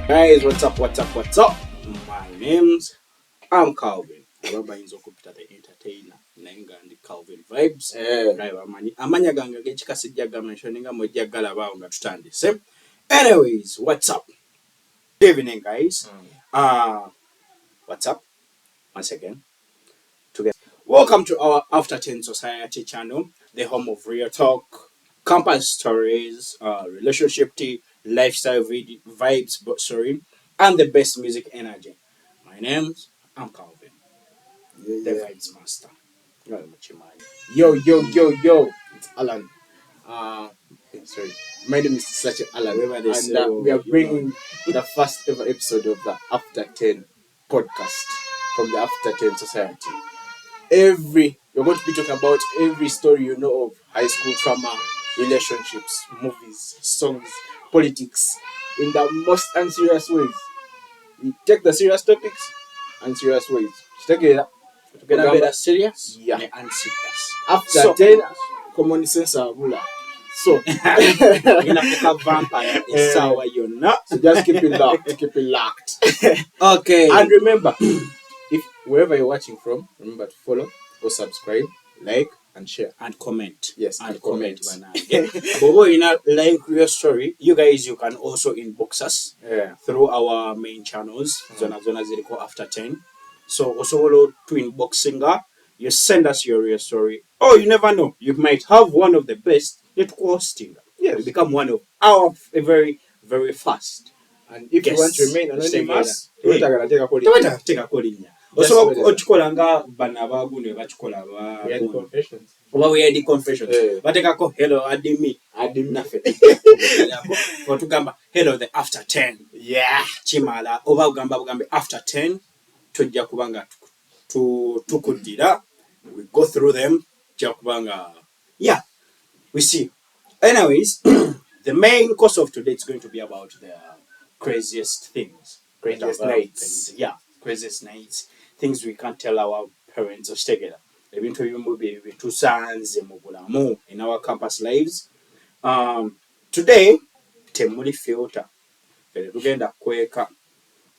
Guys, what's up? My name's I'm Calvin. Ababayinza okupita the entertainer nenga ndi Calvin vibes. Amanya ganga gechikasijjaga mentioninga mojjagala bawo nga tutandise. Anyways, what's up? Good evening, guys. What's up? Once again. Welcome to our After 10 Society channel, the home of real talk, campus stories, relationship tea, lifestyle vibes, and the best music energy. My name's I'm Calvin, the vibes master. Yo, it's Alan. Sorry, my name is such Alan, and we are bringing the first ever episode of the After 10 podcast from the After 10 Society. We're going to be talking about every story you know of high school trauma, relationships, movies, songs, politics, in the most unserious ways. We take the serious topics, unserious ways. Take it up. Together serious? Yeah. Unserious. After 10, common sense abula. So, vampire is sour, you're not. So just keep it locked. Okay. And remember, if wherever you're watching from, remember to follow or subscribe, like, and share. And comment. Yes, and comment. But when you not like your story, you can also inbox us through our main channels, Zona Ziriko After 10. So also follow to inboxing, you send us your real story. Oh, you never know. You might have one of the best yet hosting. Yes. You become one of our very, very fast. And if you want to remain anonymous, take a call in. Also, ochikolanga banabagu ne bachikola confessions. We had the confessions. But hello, adimi nafe. For to gamba hello the after 10. Yeah. Chimala oba ugamba after 10 tujja kubanga tukudira. We go through them. Jakubanga. Yeah. We see. Anyways, the main course of today is going to be about the craziest things. Craziest nights. Yeah, craziest nights. Things we can't tell our parents or together. Ebintu ebimu bitusanze mu bulamu in our campus lives. Today, temuli filter. Tugenda kweka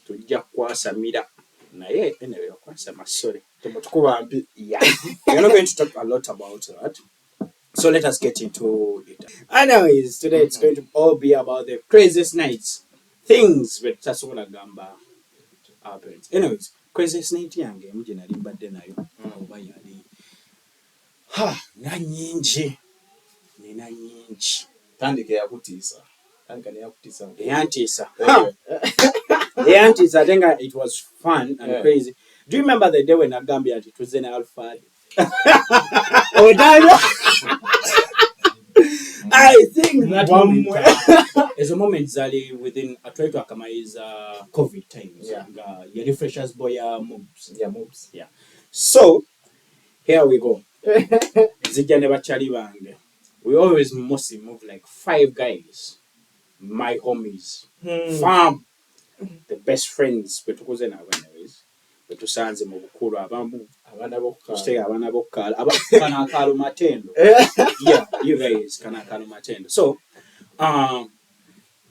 tujja kwasamira naye anyway kwasama sorry. Yeah. We're not going to talk a lot about that. So let us get into it. Anyways, today it's going to all be about the craziest nights. Things with Tasola Gamba our parents. Anyways, craziest night yange muje nali mbadde nayo. Oba yali. Nanyingi. Nina nyingi. Tandike yakutiisa. Yantisa. Yantisa, I think it was fun and crazy. Do you remember the day when Agambia it was in Alpha? Oh, I think that moment is a moment Zali within a try to acclimatize COVID times. Yeah, refreshers boy moves. Yeah, moves. Yeah. So here we go. Zijja ne bachali bange. We always mostly move like 5 guys. My homies. Fam. The best friends betukoze na anyways. Betusanze mu bukulu abamu abana bokkala abana akalu matendo. Yeah, you guys kana matendo. So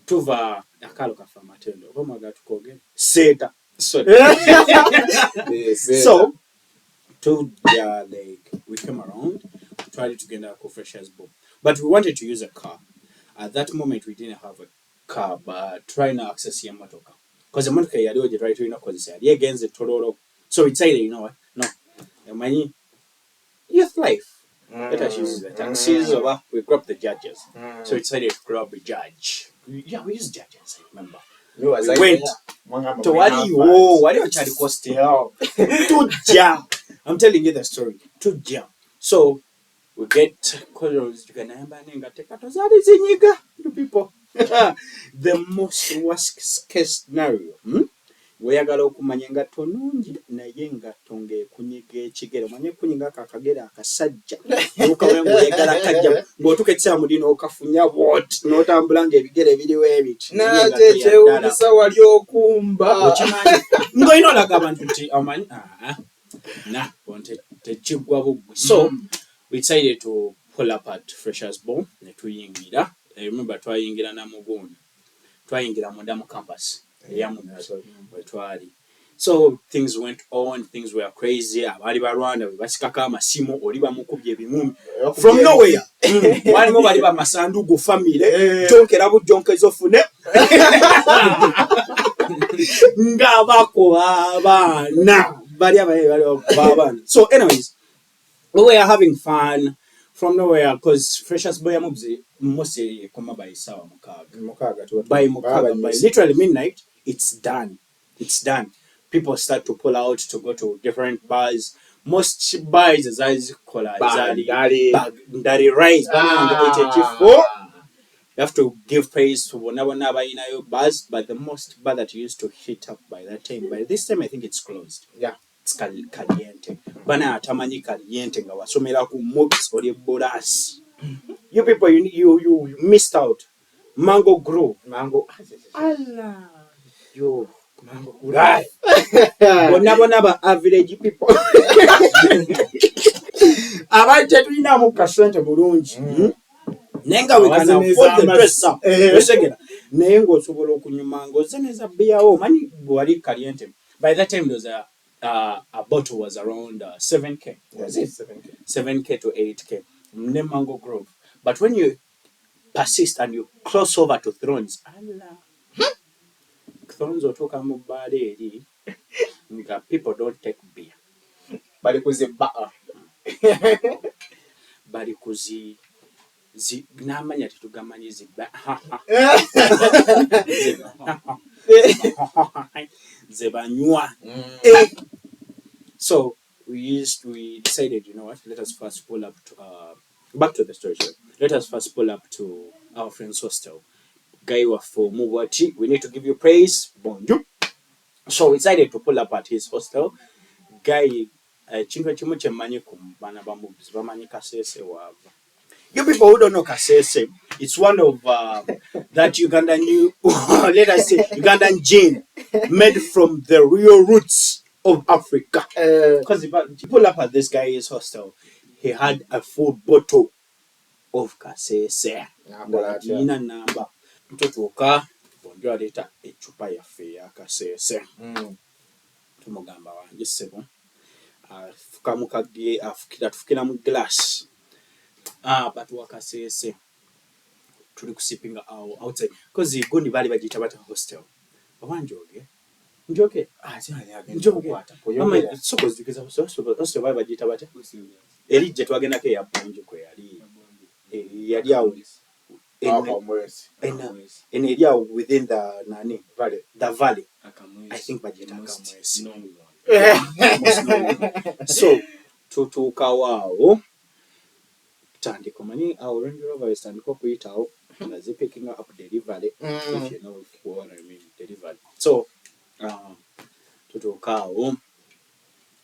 tuva akalu kafa matendo omaga tukoge seta so so like we came around, tried to get a freshers book, but we wanted to use a car. At that moment we didn't have a car, but trying to access your motoka because the motoka yali oje try to cause it against the tororo. So we decided, you know what, no, the money youth life, let us use the taxis over. We grabbed the judges. So we decided to grab a judge. We used judges, I remember. We went to what do you try to cost to jam. I'm telling you the story. To jam. So we get colors to people. The most worst case scenario. Weyagala okumanya engatto nnungi naye engatto ng'ekunyiga ekigere omanye ekunyiga akakagere akasajja okawe ng'oyagala kajja ng'otuuka ekisaamu dino okafunya bwot n'otambula ng'ebigere biriwo ebiti nate kyewuunyisa wali okumba okimanyi ng'olina olaga abantu nti omanyi tekiggwa buggwi. So we decided to pull up at Freshers Ball ne tuyingira. I remember twayingira Namugooni twayingira munda mu campus wetwali. So things went on, things were crazy. Abali balwana basikaka amasimu oli bamukubye ebimumi from nowhere. Walimu bali bamasandugu family jonkera bujonkezo fune nga bakuba abana bali abana. So anyways, we were having fun from nowhere because freshers boy amubzi mostly koma by sawa mukaga by literally midnight. It's done. People start to pull out to go to different bars. Most bars as kola ndari rise on the 84. You have to give praise to whenever in your bars, but the most bar that used to hit up by that time, by this time I think it's closed. Yeah. It's caliente. Bana atamanyi caliente nga wasomera ku mobs or boras. You people, you missed out. Mango Grove. Allah. Yo. Mango Grove. Right. Bonaba average people. Abantu tulina mu kasente bulungi. Nenga we can afford the dress up. Osegera. Naye ng'osobola okunyuma ng'ozeneza biyawo manyi bwali caliente. By that time there was a bottle was around 7k. Was it 7k to 8k? Mango Grove. But when you persist and you cross over to Thrones, Allah. Thrones otoka mu bale eri. People don't take beer. Bali kuzi bar. Bali kuzi namanya tetugamanyi ziba. Zebanywa. So we decided, you know what, let us first pull up to back to the story. Let us first pull up to our friend's hostel. Guy for Mubati, we need to give you praise. Bonjour. So we decided to pull up at his hostel. Guy chintu chimu chemanyi kumbana bamubs bamanyi kasese wava. You people who don't know kasese, it's one of that Ugandan let us say Ugandan gin made from the real roots of Africa. Because if you pull up at this guy's hostel, he had a full bottle of kasese. Ina namba. Tutuka bonjo aleta echupa ya fe ya kasese. Tumugamba wanje sebo. Fukamukagye afukira mu glass. But wakasese tuli kusipinga outside because gundi bali bagita bata hostel. Bawanjoge. Njoke. Njoke. Mama soko zikiza hostel bali bagita bata. Eri je twagenda ke ya bonjo ko yali. Yali awo. In area within the valley. The valley. I think bagita Akamwesi. So tutuka wao tandiko mani our Range Rover is tandiko kuitao na picking up delivery if you know what I mean delivery. So tutuka wao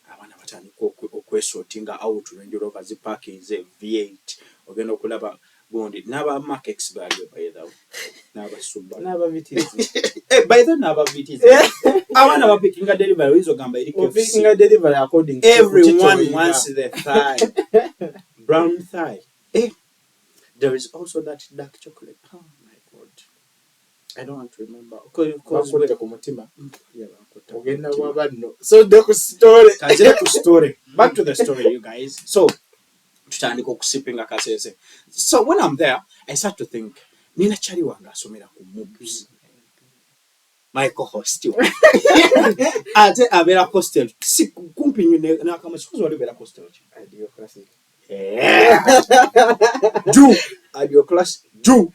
abana batandiko okwesortinga out Range Rover zipaki ze V8 ogenda okulaba gondi naba Max bali by the naba Subaru naba VTZ by the naba VTZ abana ba picking a delivery izo gamba iri picking a delivery according to everyone wants the thigh brown thigh. There is also that dark chocolate. Oh my God, I don't want to remember because so the story back to the story you guys. So tutandika okusipinga kasese. So when I'm there, I start to think, nina chali wanga asomera ku mobs. My co-host. Ate abera hostel. Si kumpi nyune na kama sikuzo wali bera hostel. Adio classic. Ju. Adio classic. Ju.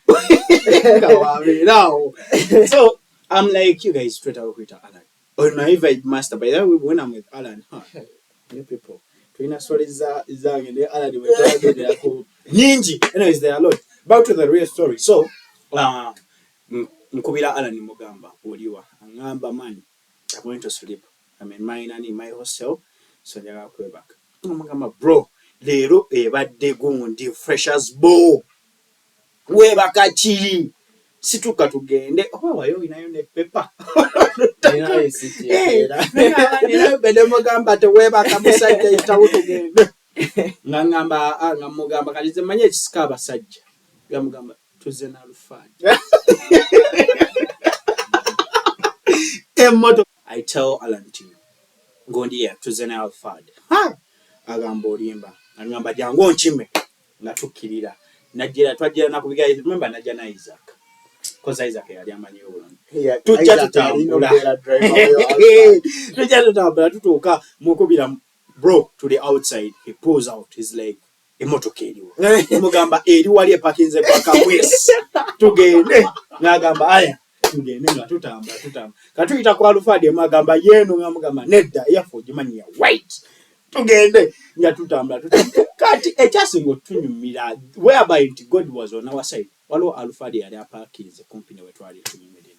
So I'm like, you guys straight out with Alan. Or my invite master. By the way, when I'm with Alan, new people. Twina stories zange ne Alan we twagenda ko nyingi. Anyways, there are a lot. Back to the real story. So nkubira Alan mugamba oliwa angamba man I'm going to sleep. I'm in my hostel. So they are going back. Mugamba bro lero ebadde gundi freshers bo webaka chi situka tugende wayo inayo ne paper inayo siti era bede mugamba te webaka musajja itawo tugende ngamba ngamugamba kalize manye ekisika basajja ngamugamba tuze na lufani I tell Alan T. Gondia to Zena Alfad. Agamba olimba. Agamba jangu nchime. Nga tukirira. Najira twajira nakubiga remember najja na Isaac. Because Isaac yali amanyi obulungi. Tujja tutambula. Tujja tutambula tutuuka mukubira bro to the outside. He pulls out his leg. Emotoka eriwo. Mugamba eri wali epakinze paka west. Tugende. Nagamba aya. Tugende nga tutambula. Katuyita kwa Alfadi magamba yenu nga mugamba nedda yafo gimanyi ya white. Tugende nga tutambula. Kati ekyasinga otunyumira whereby God was on our side. Waliwo Alfadi yali aparkinze kumpi ne wetwali tunyumirira.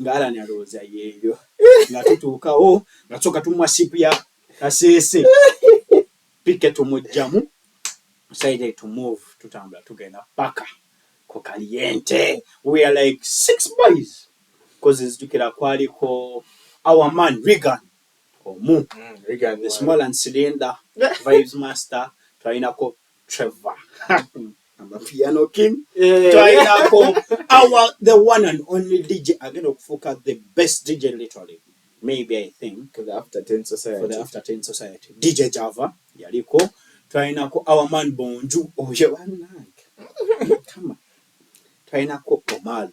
Nga Alan alowooza yeeyo. Nga tutuukawo nga tusooka tumwa sipu ya Kasese. Pike tumujjamu. Decided to move tutambula tugenda paka ko Caliente. We are like 6 boys. Because it's tukira kwaliko our man Regan. Regan, the small and cylinder vibes master. Twainako Trevor. I'm a piano king. Twainako the one and only DJ. Again, okufuka the best DJ literally. Maybe I think for the After 10 Society. DJ Java. Yaliko. Twainako our man Bonju. Oh, you want come on. Twainako Omal.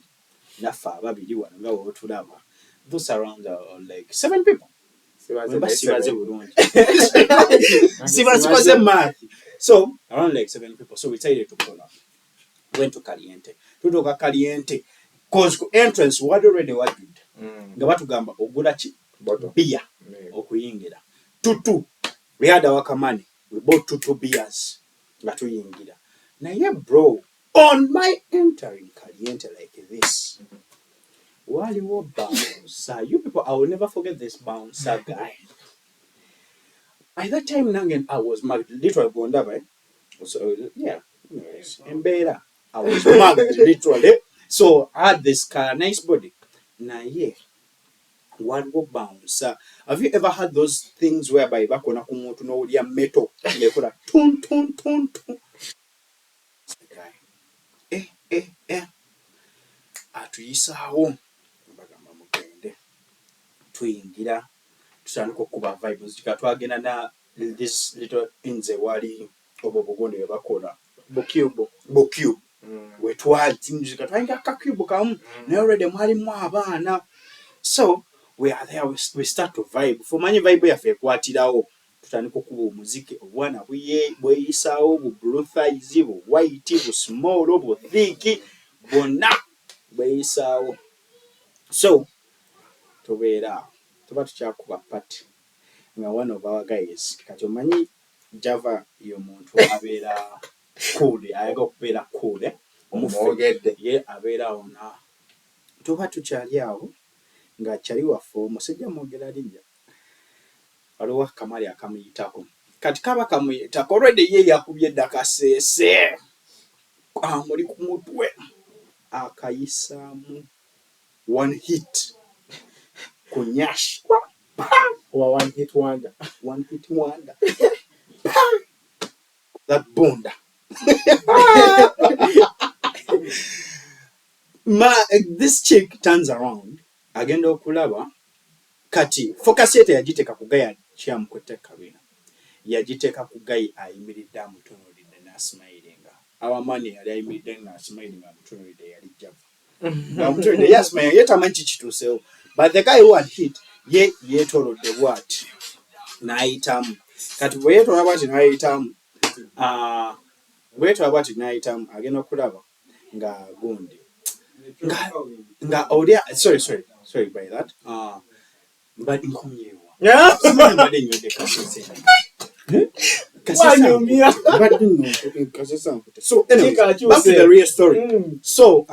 Nafa babiri wanga wotulaba. Those around like 7 people. So around like 7 people. So we decided to pull up. Went to Caliente. To Caliente. Cause entrance what already what did. Nga batugamba ogula beer okuyingira. 2 we had our money. We bought 2 beers. Nga tuyingira. Na yeah bro, on my entering Caliente like this. Waliwo bouncer. You people, I will never forget this bouncer guy. By that time, Nangen, I was married. Literally, Gondaba. So, yeah. Anyways, in Beta, I was married, literally. So, I had this car, nice body. Now, yeah. Waliwo bouncer. Have you ever had those things whereby back on a to know their metal? They put a tun. Guy. Atuyisawo. Tuyingira tutandika okuba vibes tukatwagenda na this little inze wali obobogonde yabakola bokube wetwali timuzika twinga kakube kamu na already mwali mu abaana so we are there we start to vibe for many vibe yafe kwatirawo tutandika okuba omuziki obwana bweyisaawo bu blue thighs bu white bu small bu thick bonna bweyisaawo so tubeera tuba tukyakuba party nga one of our guys kati omanyi Java y'omuntu abeera cool ayaga okubeera cool omwogedde ye abeera ona tuba tukyali awo nga kyali waffe omusajja mwogera linnya waliwo Kamali akamuyitako kati kaba kamuyitako already ye yakubye edda Kasese amuli ku mutwe akayisaamu one hit kunyash one hit wonder that bunda this chick turns around agenda okulaba kati focus yete yagiteka kugaya kyamukwete kabina yagiteka kugayi ayimiridde amutunulidde na smilinga awamani yali ayimiridde na smilinga amutunulidde yali Java amutunulidde yes man yetamanyi kituusewo but the guy who had hit ye yetolodde bwati n'ayitamu kati bwe yetolodde bwati n'ayitamu agenda okulaba nga gundi nga olya sorry by that mbadde nkomyewa mbadde nnyodde Kasese so anyway back to the real story so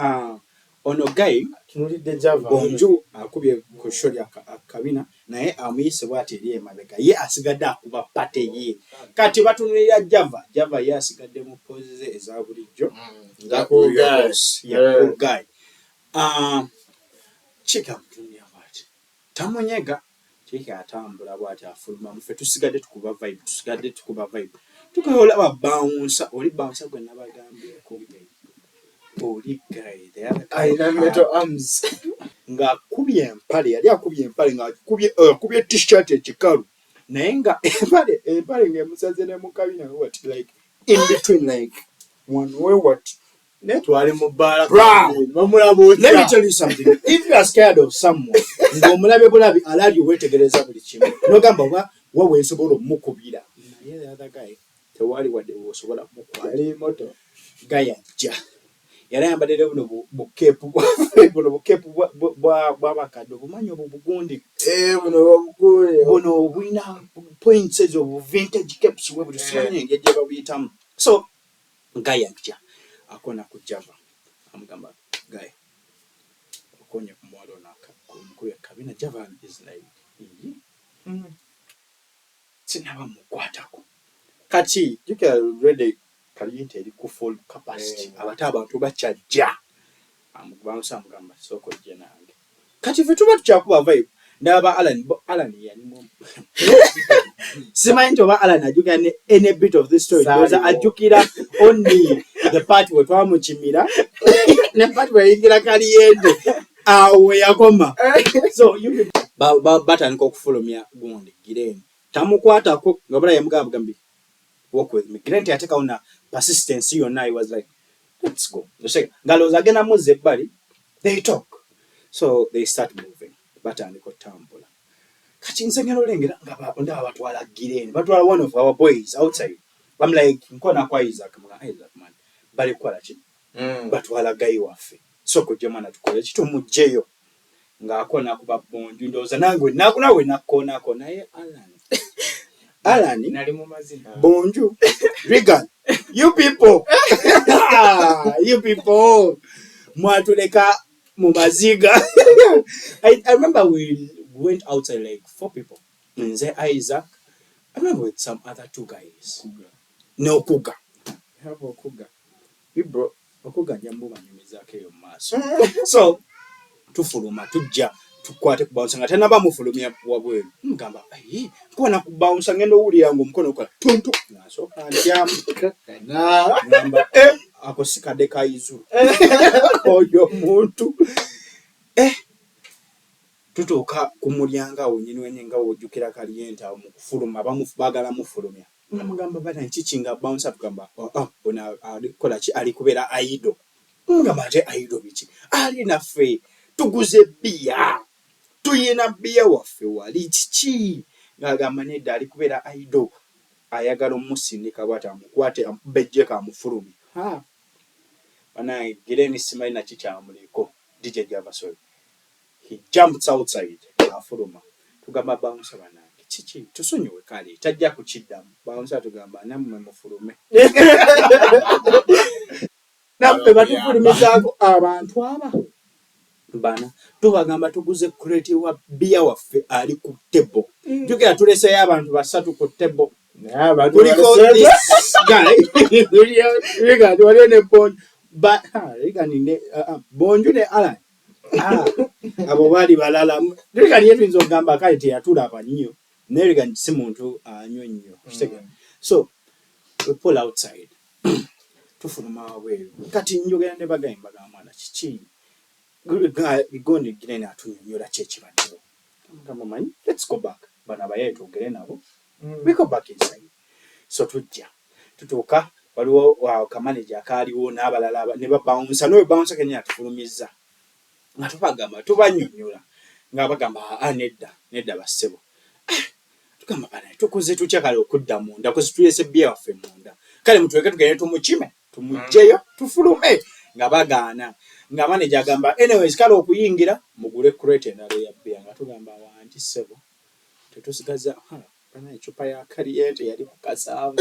ono guy tunulidde Java bonju akubye ku sholi akabina naye amuyise bwati eri emabega ye asigadde akuba pate ye kati batunulira Java ye asigadde mu poses ze eza bulijjo guy chika mtunia bwati tamunyega chika atambula bwati afuluma mfe tusigadde tukuba vibe tukayola ba bouncer oli bouncer gwe nabagambye ko oli guy there I metal arms nga kubye empale yali akubye empale nga kubye t-shirt ekikalu naye nga empale ng'emusaze ne mu kabina what like in between like one way what netwali mu bbala let me tell you something if you are scared of someone ng'omulabe bulabi alali wetegereza buli kimu nogamba wawe nsobola omukubira naye the other guy tewali wadde wosobola kumukwata yali moto gayajja yali ayambadde buno bukeepu bw'abakadde obumanyi obwo bugundi buno bulina points ezo obu vintage capes bwe buli simanyi engeri gye babuyitamu so gayajja akona ku java amugamba guy okonye ku mwalo omukubya kabina java is like sinaba mukwatako kati jukira already kaliyinti eri ku full capacity abate abantu bakyajja amukubamusa amugamba sooka ojje nange kati fe tuba tukyakuba vibe ndaba Alan yalimu simanyi nti oba Alan ajjukira ne any bit of this story because ajjukira only the part we twamukimira ne part we yingira kaliyende awo yakoma so batandika okufulumya gundi gireni tamukwatako nga bula yamugambi walk with me gireni yateekawo na persistence yonna I was like let's go ngaloza agenda muzza ebbali they talk so they start moving batandika otambula kati nze ngeno olengera nga ndaba batwala gireni batwala one of our boys outside I'm like nkona kwa Isaac man bali kukola ki batwala gayi waffe soko gye mwana tukole kitumugjeyo ng'akona kuba bonju ndowooza nange nawe nakkoonako naye Alan nali mu mazina bonju Regan you people mwatuleka mu maziga I remember we went outside like 4 people nze Isaac I remember with some other 2 guys n'okuga have okuga bibro okuga njambo banyumizaako eyo maaso so tufuluma tujja tukwate ku bounce nga tanaba mufulumya wabweru mugamba mpona ku bounce ngendo owulira ngo omukono okola tuntu nasooka ndyamu ngamba ako sikadde kayizulu oyo omuntu tutuuka ku mulyango awo nyini wenye nga wojjukira kaliyenti awo mu kufuluma baagala mufulumya namugamba bana kiki nga bounce atugamba bona alikola ki ali kubeera aido mugamba ate aido biki ali naffe tuguze bbiya tuyina bbiya waffe wali kiki ng'agamba nedda ali kubeera aido ayagala omusindika bwati amukwate amubejjeko amufulumye banaye gireni simanyi naki kyamuliko DJ Java sorry he jumps outside afuluma tugamba bounce banange kiki tusonyiwe kale tajja kukiddamu bounce atugamba nammwe mufulume nammwe batufulumizaako abantu aba bana tubagamba tuguze crate wa bia waffe ali ku table jukira tuleseyo abantu 3 ku table kuliko this guy Regan waliyo ne bonju but Regan ne bonju ne Alan abo bali balala Regan yetuyinza okugamba kale teyatulaba nnyo ne Regan si muntu anywa nnyo so we pull outside tufuluma wabweru kati njogera ne bagayi mbagamba mwana kiki gondi gireni atunyonyola kyekibaddewo mugamba manyi let's go back bana baye tugere nabo we go back inside so tujja tutuuka waliwo kamanager akaaliwo n'abalala ne babounce nowe bounce kenya atufulumiza nga tubagamba tubanyonyola nga bagamba nedda bassebo tugamba bana tukoze tutya kale okudda munda kozi tuyese bbiya waffe munda kale mutuweke tugende tumukime tumugjeyo tufulume nga bagaana nga manager agamba anyways kale okuyingira mugule crate endala ya bbiya nga tugamba wanti ssebo tetusigaza bana ecupa ya kaliyente yali ku kasaavu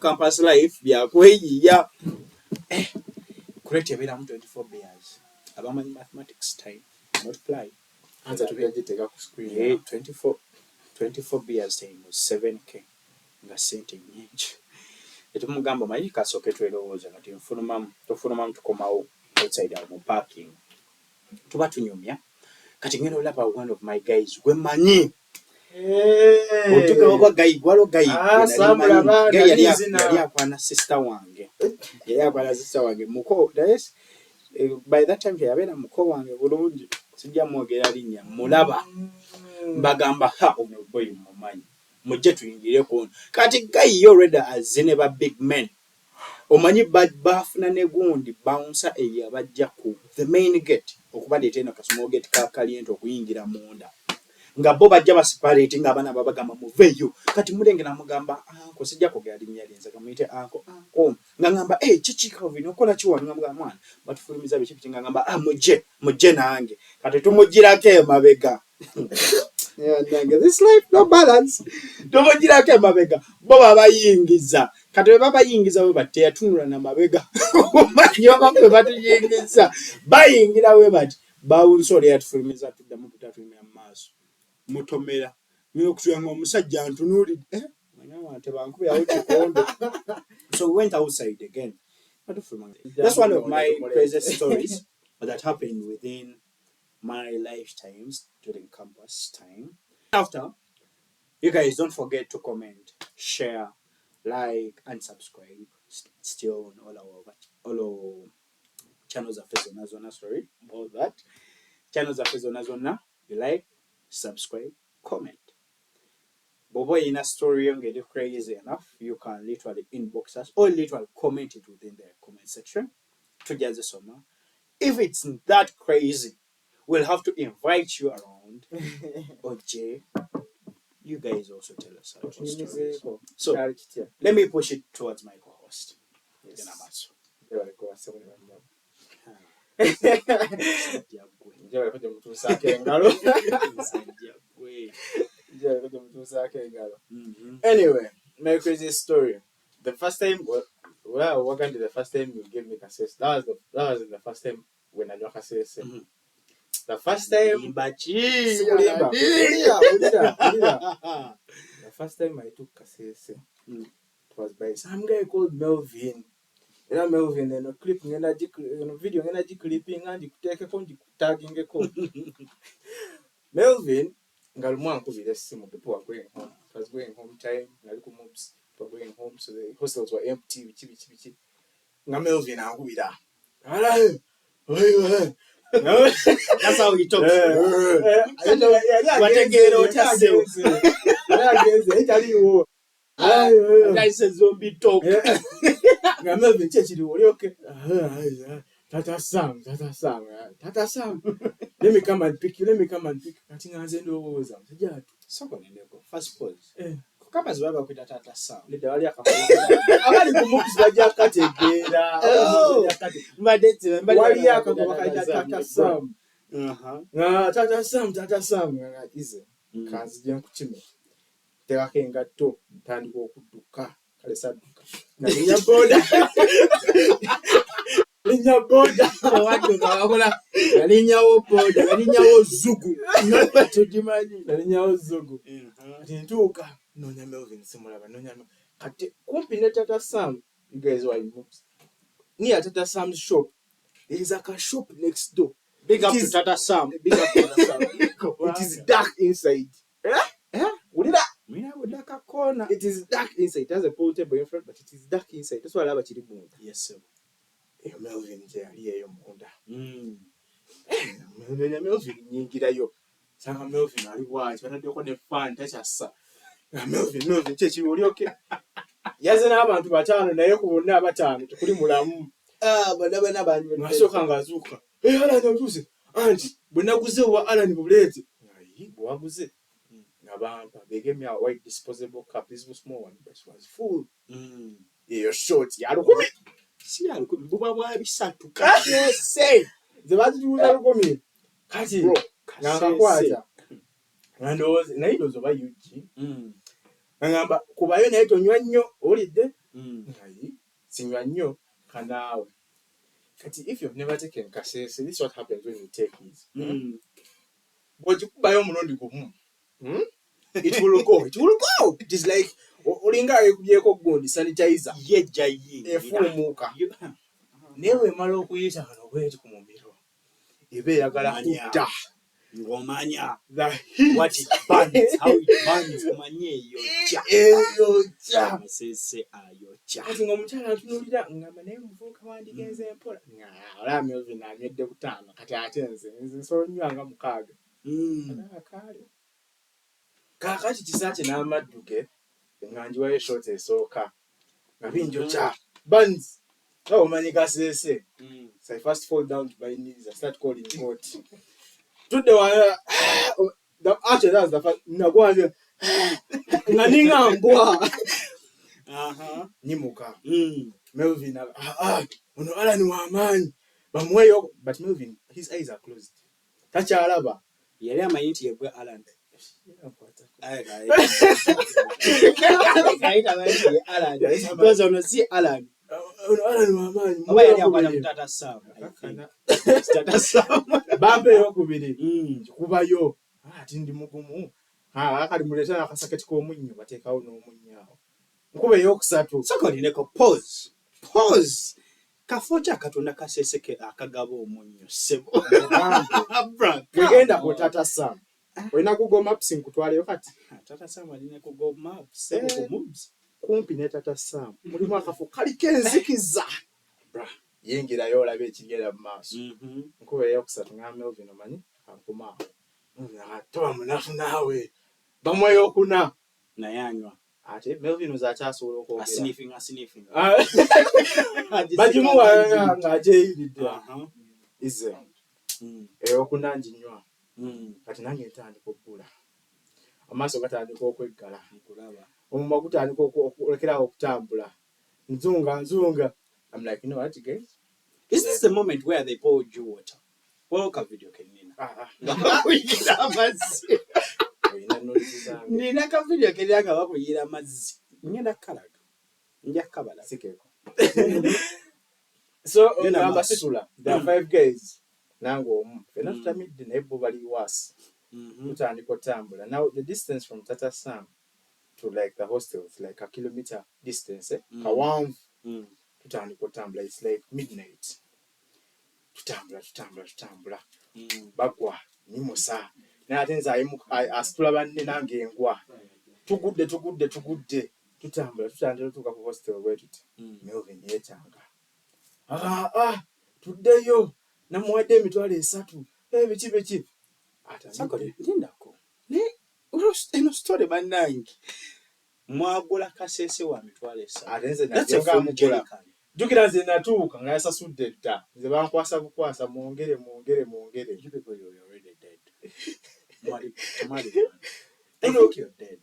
campus life byakweyiya crate ebeeramu 24 beers abamanyi mathematics time multiply anza tubyagitegeka ku screen 24 beers time was 7k nga sente nyingi etumugamba manyi kasooke twelowooza nga tufulumamu tukomawo outside mu parking tuba tunyumya kati ngenda olaba one of my guys gwe manyi otuka gayi yali akwana sister wange muko by that time yabeera muko wange bulungi sijja mwogera linnya mulaba mbagamba ono boy mumanyi mujje tuyingire ku kati guy you already azine ba big men omanyi bafuna ne gundi bouncer eyabajja ku the main gate okubaleeta eno kasimo gate ka client okuyingira munda nga bo bajja basipaleti nga abana babagamba muveyo kati mulengera mugamba ko sijja kogera linnya linza kamuyite anko nga ngamba chichi Calvin okola kiwa ngamba mwana batufulumiza biki ngamba mujje nange kati tumugirako emabega nange this life no balance tumugirako emabega bo babayingiza kati bwe babayingiza we batte yatunula na mabega omanyi bamwe batuyingiza bayingira we bati bawunsole yatufulumiza tuddamu tutatulima maaso mutomera niyo kutuyanga omusajja ntunulidde mwana tebankube yawo kikondo so we went outside again. That's one of my crazy stories that happened within my lifetimes during campus time. After, you guys don't forget to comment, share, like, and subscribe. Still on all our channels of Zona. Sorry about that. Channels of Zona. You like, subscribe, comment. Bobo in a story and get it crazy enough, you can literally inbox us or literally comment it within the comment section to get the summer. If it's that crazy, we'll have to invite you around. Okay, you guys also tell us our stories. So let me push it towards my co-host. Yes. Anyway, my crazy story. The first time, what kind of the first time you gave me cassette? That was the first time when I got cassette. The first time, the first time I took cassette, it was by some guy called Melvin. You know Melvin, and a clipping and a video and a clipping and you take a phone, you tagging a code. Melvin, Galman could be the same of people are going home. It was going home time, Nalico mobs were going home, so the hostels were empty. Melvin, I'm with that. That's how he talks. I said zombie talk. Melvin, okay. Tata Sam. Let me come and pick you. I think I said, oh, first pause. Kama zibaga kuita Tata Sam. Ndio wali akabali kumukisi baja kategera. Mbadeti wali akakubaga Tata Sam. Tata Sam ize. Kanzi je nkukime. Tekakenga to ntandika okudduka kale sadduka. Nalinya boda wadduka wakola nalinyawo boda nalinyawo zugu tujimanyi nalinyawo zugu ati ntuuka nonya Melvin simulaba nonya kati kumpi ne Tata Sam. You guys were in moves near Tata Sam's shop. There is a shop next door. Big up to Tata Sam. It is dark inside. Corner. It is dark inside. It has a pool table in front, but it is dark inside. That's why I love it. Yes, sir. Melvin here, Munda. Melvin, nyingira yo. Sanga Melvin, ali wise. But I don't want to find that's Melvin, chechi, uli okay? Yaze n'abantu batano naye ku bonna abatano tukuli mulamu. Badaba n'abantu basoka ngazuka. Alan ntuze. Anti, bwenaguze wa Alan bulete. Ayi, bwaguze. Ngabamba, they gave me a white disposable cup. This was small one, but it was full. You're short. Yarukumi. Si yarukumi. Buba bwa bisatu. Say. Zebatuuza rukumi. Kati. Bro. Ngakwaza. Ngandoze. Nayidozo ba UG. Ngamba kubayo naye tonywa nnyo olidde. Ayi. Sinywa nnyo kanaawe. Kati if you've never taken cassette, this is what happens when you take it. Bw'okikubayo omulundi gumu. It will go. It is like olinga ekubyeko gundi sanitizer yejayi efumuka newe malo okuyita hano bweti ku mumiro ebe yagala kutta ngomanya the heat. what it burns, how it burns, manye yocha. Eyocha. Masese ayocha. Ati ngomukyala atunulira ngamba naye muvubuka wandigenze mpola. Olaba Melvin anywedde butaano kati ate nze nsobola nnywanga mukaaga. Akaale. Kaakati kisaakye n'amadduke nga njiwayo short esooka nga binjokya buns. Oh, omanyi kaseese. So I first fall down to my knees. I start calling God. Tudde wala actually that was the first nagwaje nga ninga mbwa. Nyimuka. Melvin ono Alan wa maanyi bamweyo, but Melvin his eyes are closed. Takyalaba. Yali amanyi nti yegwe Alan. Because ono si Alan. Alan wa maanyi. Oba yali akwata mutata Sam. Tata Sam. Bampe yokubiri. Kubayo. Ati ndi mugumu. Akali muleta akasaketi k'omunnyo bateekawo n'omunnyo awo. Nkube eyokusatu. Sakolineko pause. Kafoja katonda kaseseke akagaba omunnyo sebo. Wegenda ku Tata Sam. Olina Google Maps nkutwaleyo kati. Tata Sam alina ku Google Maps. Sebo ku moves. Kumpi ne Tata Sam. Mulimu akafo kaliko enzikiza. Yingirayo olabe ekigenda mu maaso. Nkube eyokusatu nga Melvin omanyi ankuma. Toba munafu naawe. Bamweyo okuna. Naye anywa. Ate Melvin uzakyasobola okwogera. Sniffing. Bagimuwa nga ajeeyiridde. Ize. Eyokuna njinywa. Kati nange ntandika okkula. Amaaso gatandika okweggala. Omumwa gutandika okulekerawo okutambula. Nzunga. I'm like, you know what, guys? Is this the moment where they poured you water? Welka video kenina. Nina ka video kenina nga bakuyira amazzi. Ngenda kalaga. Nja kabala sikeko. So ngamba situla. There are 5 guys. Nango omu. Fena tutamidde naye bo bali wasi. Tutandika otambula. Now the distance from Tata Sam to like the hostels, like a kilometer distance, kawanvu. Tutandika otambula. It's like midnight. Tutambula. Bagwa nimusa. Natenza asitula banne nange engwa. Tugudde. Tutambula tuka ku hostel wetuti. Melvin yekyanga. Tuddeyo. Namuwadde emitwalo 3. Biki. Sakole ndindako. Ne eno story bannange. Mwagula kasese wa mitwalo 3. Atenze najonga mugula. Jukira nze natuuka nga yasasudde dda. Nze bankwasa bukwasa mwongere. You people you're already dead. Tamari. I think you're dead.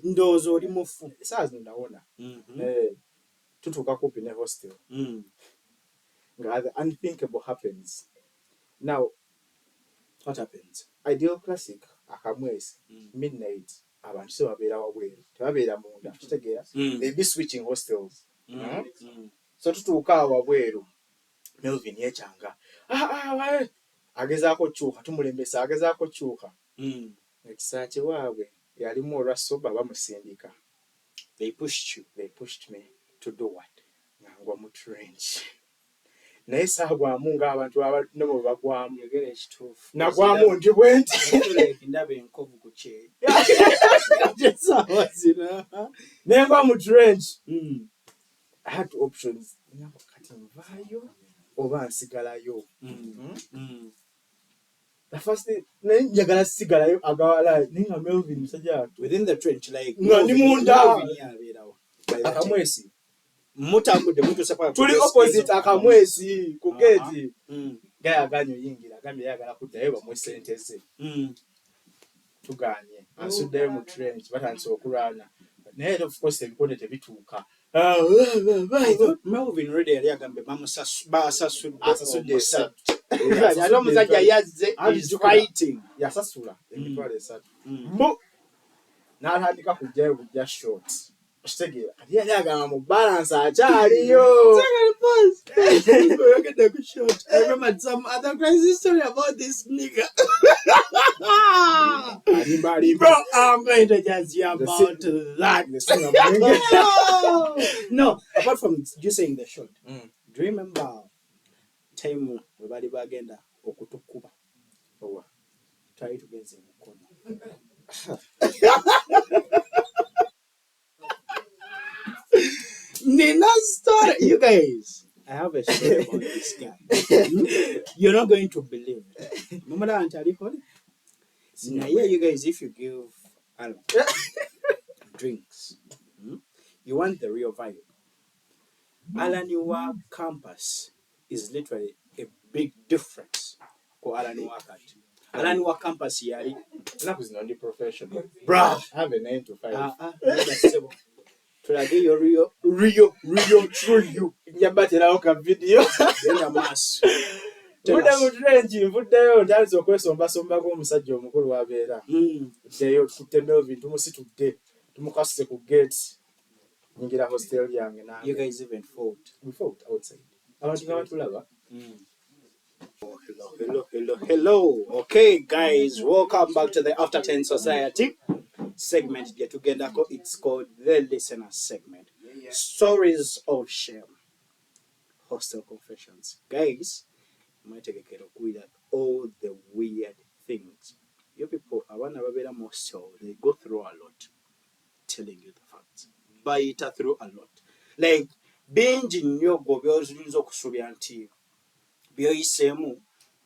Ndozo oli mufu. Saazi ndawona. Tutuuka kumpi ne hostel. Nga the unthinkable happens. Now, what happens? Ideal classic akamwezi midnight abantu so babeera wabweru tebabeera munda kitegeera they be switching hostels. So tutuuka wabweru Melvin yekyanga agezaako kyuka tumulembesa agezaako kyuka ekisaakye waabwe yalimu olwasoba bamusindika. They pushed me to do what? Ngangwa mu trench. Naye saagwamu ng'abantu abalina bwe bagwamu. Yogera ekituufu. Nagwamu ndi bwe nti. Ndaba enkovu ku kyeri. Naye ngwa mu trench. I had 2 options. Ngamba kati nvaayo oba nsigalayo. The first thing, naye njagala sigalayo agawala. Naye nga Melvin musajja within the trench like. Nga ndi munda. Akamwesi. Mutambudde mutuse kwa tuli opposite akamwezi ku gate. Gayaganyo yingira agambye yagala kuddayo bamwe sente ze. Tuganye asuddeyo mu trench batandise okulwana. Naye of course ebikonde tebituuka. Melvin Ready yali agambe basasudde esatu. Yali omusajja yazze is fighting. Yasasula emitwalo 3. N'atandika kujjayo bujja short. Kitegeera kati yali agamba mu balance akyaliyo. I remember some other crazy story about this nigga. Bro, I'm going to just you about that. No, apart from you saying the short, do you remember time we bali bagenda okutukuba? twali tugenze mukono. Nina story, you guys. I have a story about this guy. You're not going to believe it. Mama and now, yeah, you guys, if you give drinks, you want the real vibe. Alaniwa campus is literally a big difference. Ko Alaniwa kati. Alaniwa campus yali. That was not the professional. Bruh. I have a 9 to 5. Tulage yo real true you. Njabatirawo ka video. Genda maaso. Muda mu trench nvuddeyo ntandise okwesombasombako omusajja omukulu wabeera. Ddeyo tukuttemu ebintu musitudde tumukasuse ku gate. Nyingira hostel yange nange. You guys even fought. We fought outside. Abantu nga batulaba. Hello. Okay, guys, welcome back to the After 10 Society segment. It's called the Listener segment. Stories of shame. Hostel confessions. Guys, you might take a care of all the weird things. You people, I want to be hostel. They go through a lot. Telling you the facts. Bite through a lot. Like, binge in your gobios, Subianti. Bioisemu,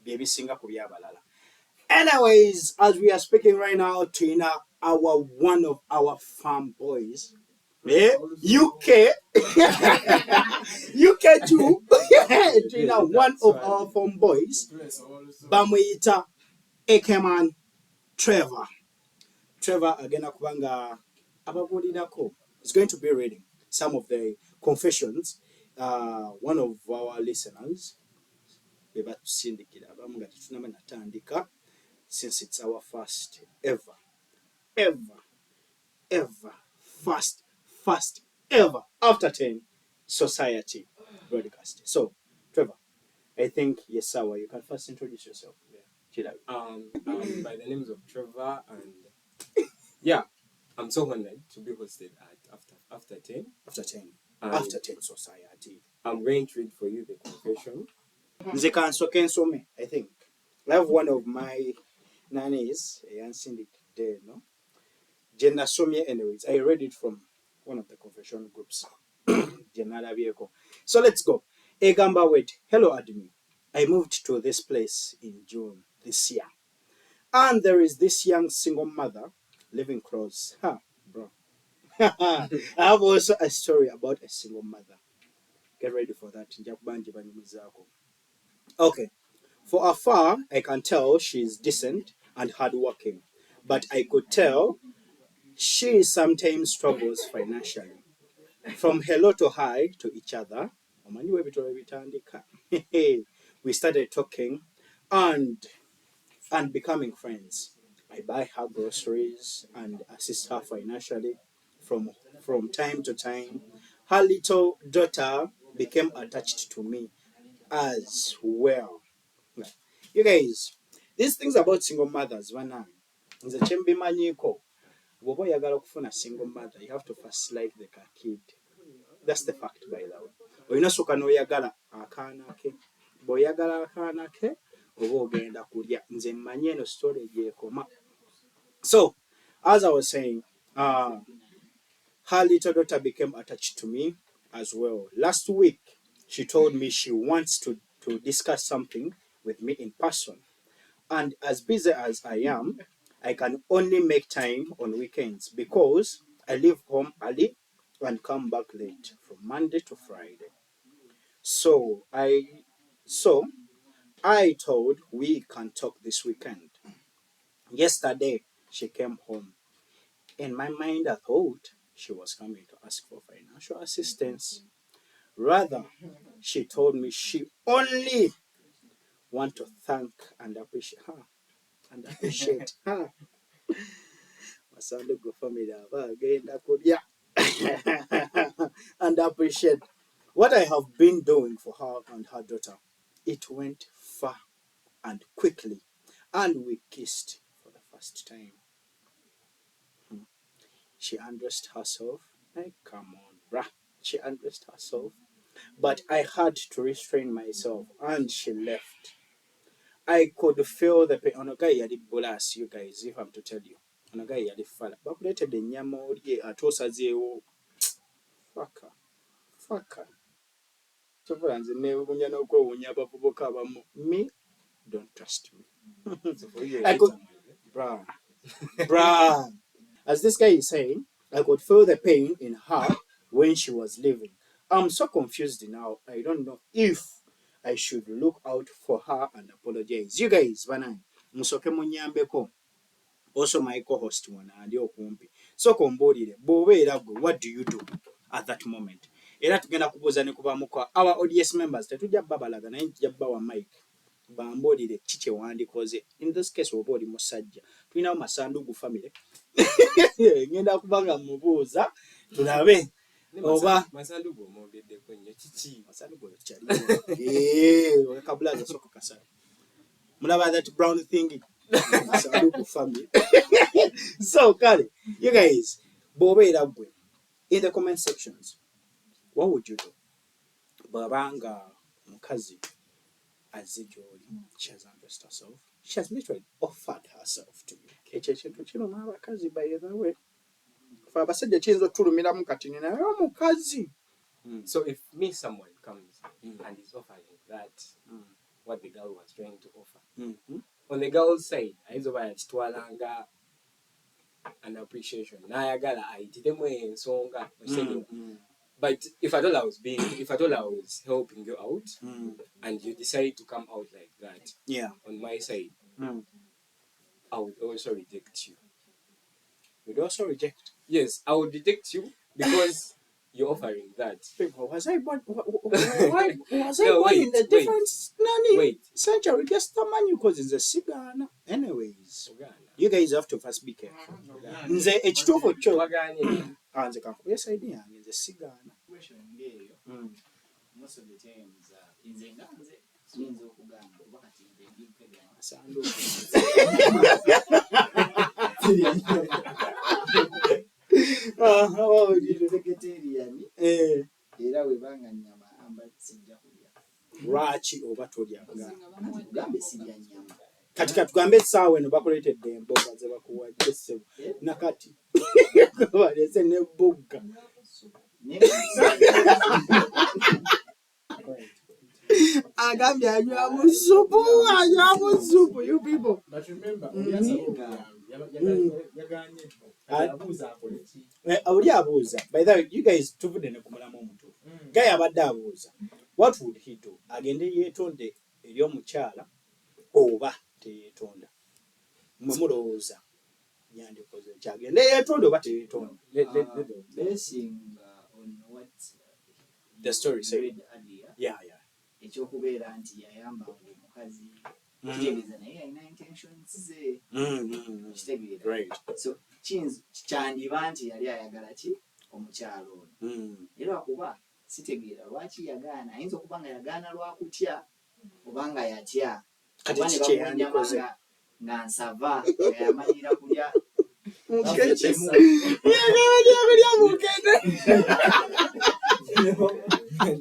baby singer Kuyabalala. Anyways, as we are speaking right now, Tina, one of our farm boys, UK, UK too, Tina, one of our farm boys, Bamuita, Ekeman, Trevor, again, Akubanga, Ababudinako, is going to be reading some of the confessions. One of our listeners, since it's our first ever first ever After 10 Society broadcast. So, Trevor, I think Yesawa, you can first introduce yourself. By the names of Trevor, and yeah, I'm so honored to be hosted at After 10. After 10 Society. I'm going to read for you the confession. I think I have one of my nannies, no? Jenna Somia, anyways. I read it from one of the confession groups. So let's go. Egamba wait. Hello, admin. I moved to this place in June this year. And there is this young single mother living close. Bro. I have also a story about a single mother. Get ready for that. Okay. For afar, I can tell she's decent and hardworking. But I could tell she sometimes struggles financially. From hello to hi to each other, we started talking and becoming friends. I buy her groceries and assist her financially from time to time. Her little daughter became attached to me as well. You guys, these things about single mothers, nze kyembimanyiko bw'oba oyagala okufuna single mother, you have to first like the kid. That's the fact, by the way. Olina sooka n'oyagala akaana ke, bw'oyagala akaana ke oba ogenda kulya. Nze mmanyi eno story gy'ekoma. So, as I was saying, her little daughter became attached to me as well. Last week, she told me she wants to discuss something with me in person. And as busy as I am, I can only make time on weekends because I leave home early and come back late from Monday to Friday. So I told we can talk this weekend. Yesterday, she came home. In my mind, I thought she was coming to ask for financial assistance. Rather, she told me she only want to thank and appreciate her. Her. Family and appreciate what I have been doing for her and her daughter. It went far and quickly, and we kissed for the first time. She undressed herself. Like, come on, bruh. She undressed herself. But I had to restrain myself, and she left. I could feel the pain. Ono guy yali blast, you guys, if I'm to tell you. Ono guy yali fala. Bakuleetedde ennyama olye ate osazeewo. Faka. Kyokkola nze neewuunya n'okwewuunya abavubuka abamu. Me, don't trust me. So for you, I could, bruh. As this guy is saying, I could feel the pain in her when she was leaving. I'm so confused now. I don't know if I should look out for her and apologize. You guys, banani, musoke munyambeko. Also my co-host one ali okumpi. So kombolire, bobeera gwe, what do you do at that moment? Era tugenda kubuuza ne kubamu kwa our audience members tetujja babalaga naye njja bawa mic. Bambolire kiki wandikoze. In this case oba oli musajja. Tulinawo masandugu family. Ngenda kubanga mubuuza tulabe oba masandugu omwogeddeko nnyo kiki masandugu kyali kabula zasoko kasala mulaba that brown thing masandugu family. So kale you guys bobeera gwe in the comment sections what would you do babanga mukazi azze gy'oli she has undressed herself, she has literally offered herself to you. Ekyo ekintu kiruma abakazi by the way. Abasajja kiyinza otulumiramu kati ninaye omukazi. So if me someone comes and is offering that what the girl was trying to offer on the girl's side ayinza oba yakitwalanga an appreciation n'ayagala ayitiremu ensonga but if at all I was helping you out and you decide to come out like that on my side I would also reject you. You'd also reject? Yes, I would reject you because you're offering that. Was I born in the different century? Just the man you cause in the Sigana. Anyways, you guys have to first be careful. Nze ekituufu kyo anze kankubesa idea yange nze Sigana. Most of the times nze nganze siyinza okugamba kuba kati nze ndimpeganya masanduku. Vegetarian era webanga nnyama amba sijja kulya. Lwaki oba tolya Tugambe sirya nnyama. kati katugambe essaawa eno bakuleetedde emboga ze bakuwadde ssebo nakati balese n'ebboga agambye anywa mu supu you people. But remember, oli abuuza by the way you guys tuvudde ne kumulamu omuntu gaye abadde abuuza what would he do agende yeetonde eri omukyala oba teyeetonda mwe mulowooza yandikoze kyagende yeetonde oba teyeetonda basing on what the story said earlier ekyokubeera nti yayamba omukazi kitegeeza naye alina intentions ze kitegeera so kyandiba nti yali ayagala ki omukyalo ono era kuba sitegeera lwaki yagaana ayinza okuba nga yagaana lwakutya obanga yatya kati kyeyandikoze nga nsava nga yamanyira kulya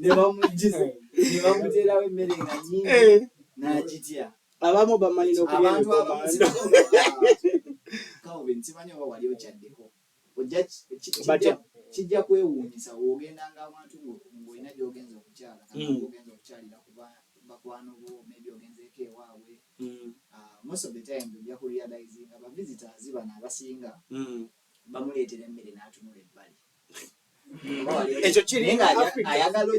ne bamuterawo emmere nga nyingi n'agitya abamu bamanyi abantu Calvin simanyi oba wali okyaddeko kijja kwewuunyisa w'ogendanga abantu ng'olina gy'ogenza okukyala ogenza okukyalira bakwano bo maybe ogenzeeko ewaabwe most of the time ojja kurealize nga bavisitors bano abasinga bamuleetera emmere n'atunula ebbali ekyo kiri ayagala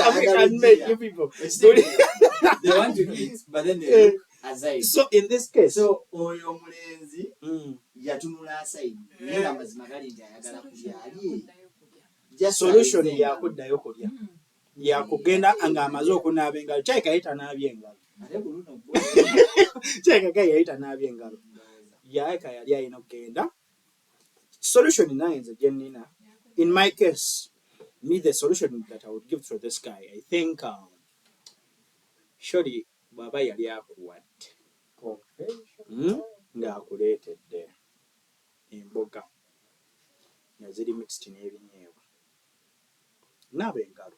African made you people. They want to eat but then they look aside. So in this case so oyo omulenzi yatunula aside naye nga mazima gali nti ayagala kulya ali solution yakuddayo kulya yakugenda nga amaze okunaaba engalo kyayika yayitanaabye engalo kyayika yayitanaabye engalo yayika yali ayina okugenda solution naye nze gye nnina in my case me the solution that I would give to this guy I think surely baba yali akuwadde ng'akuleetedde emboga nga ziri mixed n'ebinyeebwa naaba engalo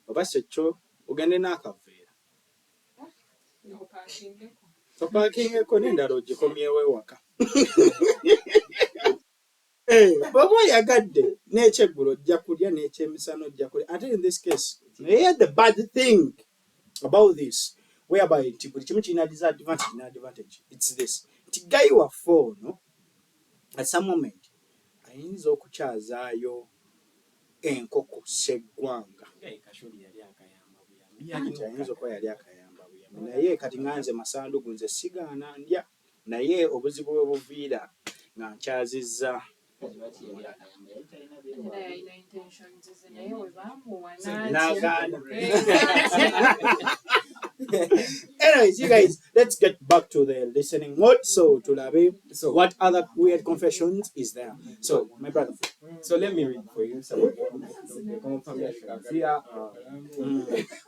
oba si ekyo ogende n'akaveera opaakingeko n'endala ogikomyewo ewaka bw'oba oyagadde n'ekyeggulo ojja kulya n'ekyemisana ojja kulya ate in this case naye the bad thing about this whereby nti buli kimu kirina disadvantage n'advantage it's this nti gayi waffe ono at some moment ayinza okukyazaayo enkoko seggwanga ayinza okuba yali akayamba buyambi naye kati nganze masandugu nze sigaana ndya naye obuzibu bwe buviira nga nkyazizza anyways you guys let's get back to the listening mode so tulabe what other weird confessions is there. So my brother, so let me read for you some of the confirmations here.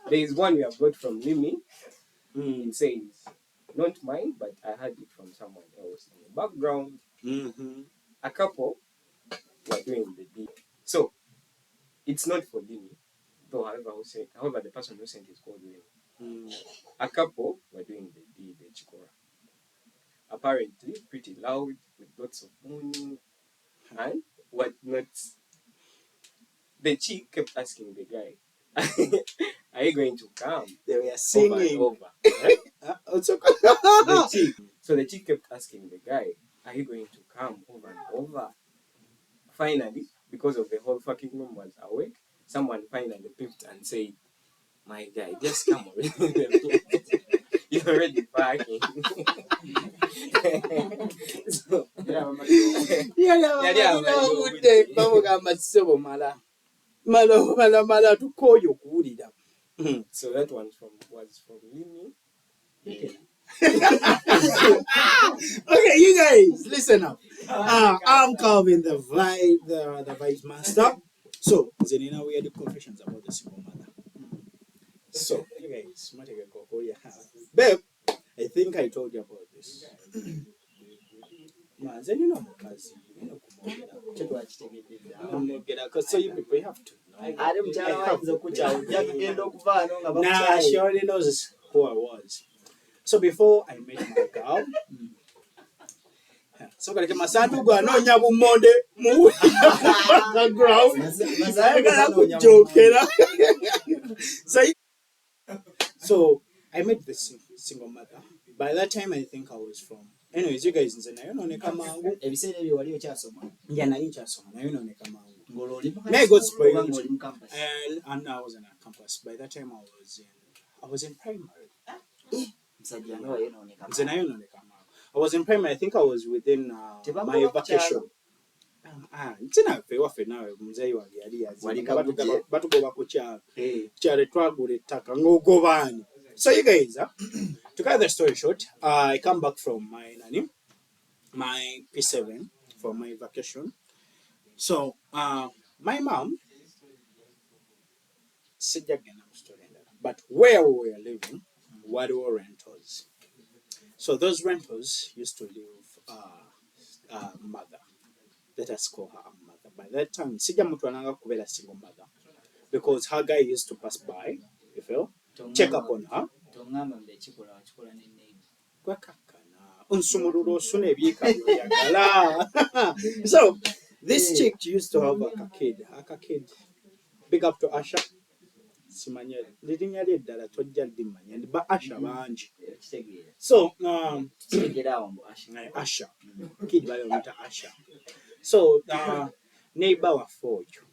There is one we have got from Mimi. It says, not mine, but I heard it from someone else in the background. A couple were doing the deed. So it's not for Mimi, though however the person who sent is called Mimi. A couple were doing the deed, the chikora. Apparently pretty loud with lots of moaning and whatnot. The chick kept asking the guy, are you going to come? They were singing over. Right? So the chick kept asking the guy, are you going to come over and over? Finally, because of the whole fucking room was awake, someone finally picked and said, my guy, just come already. You're already packing. So that one was from Mimi. Okay, you guys, listen up. I'm Calvin, the vice master. So, Zenina, we had the confessions about the single mother. So, you guys, babe, I think I told you about this. Then you know, because so you people have to know. Nah, she already knows who I was. So before I met my girl, so like my son to go no nyabu monde mu background. So I met this single mother. By that time I think I was from. Anyways, you guys nze nayo noneka mangu. Ebiseera ebyo wali okyasoma. Ya nayo nkyasoma nayo noneka mangu. I got spoiled. And I was in a campus. By that time I was in primary. I was in primary. I think I was within my vacation. So you guys, to cut the story short, I come back from my P7 for my vacation. So my mom said but where we were living were rentals. So those rentals used to live mother. Let us call her a mother. By that time, Sija Mutwananga Kubela single mother. Because her guy used to pass by, you feel? Check up on her. So this chick used to have a kid. Big up to Asha. Simanya lidinya ddala tojja limanya ba Asha banji. So Asha kid bali omuta Asha. So neighbor wa fojo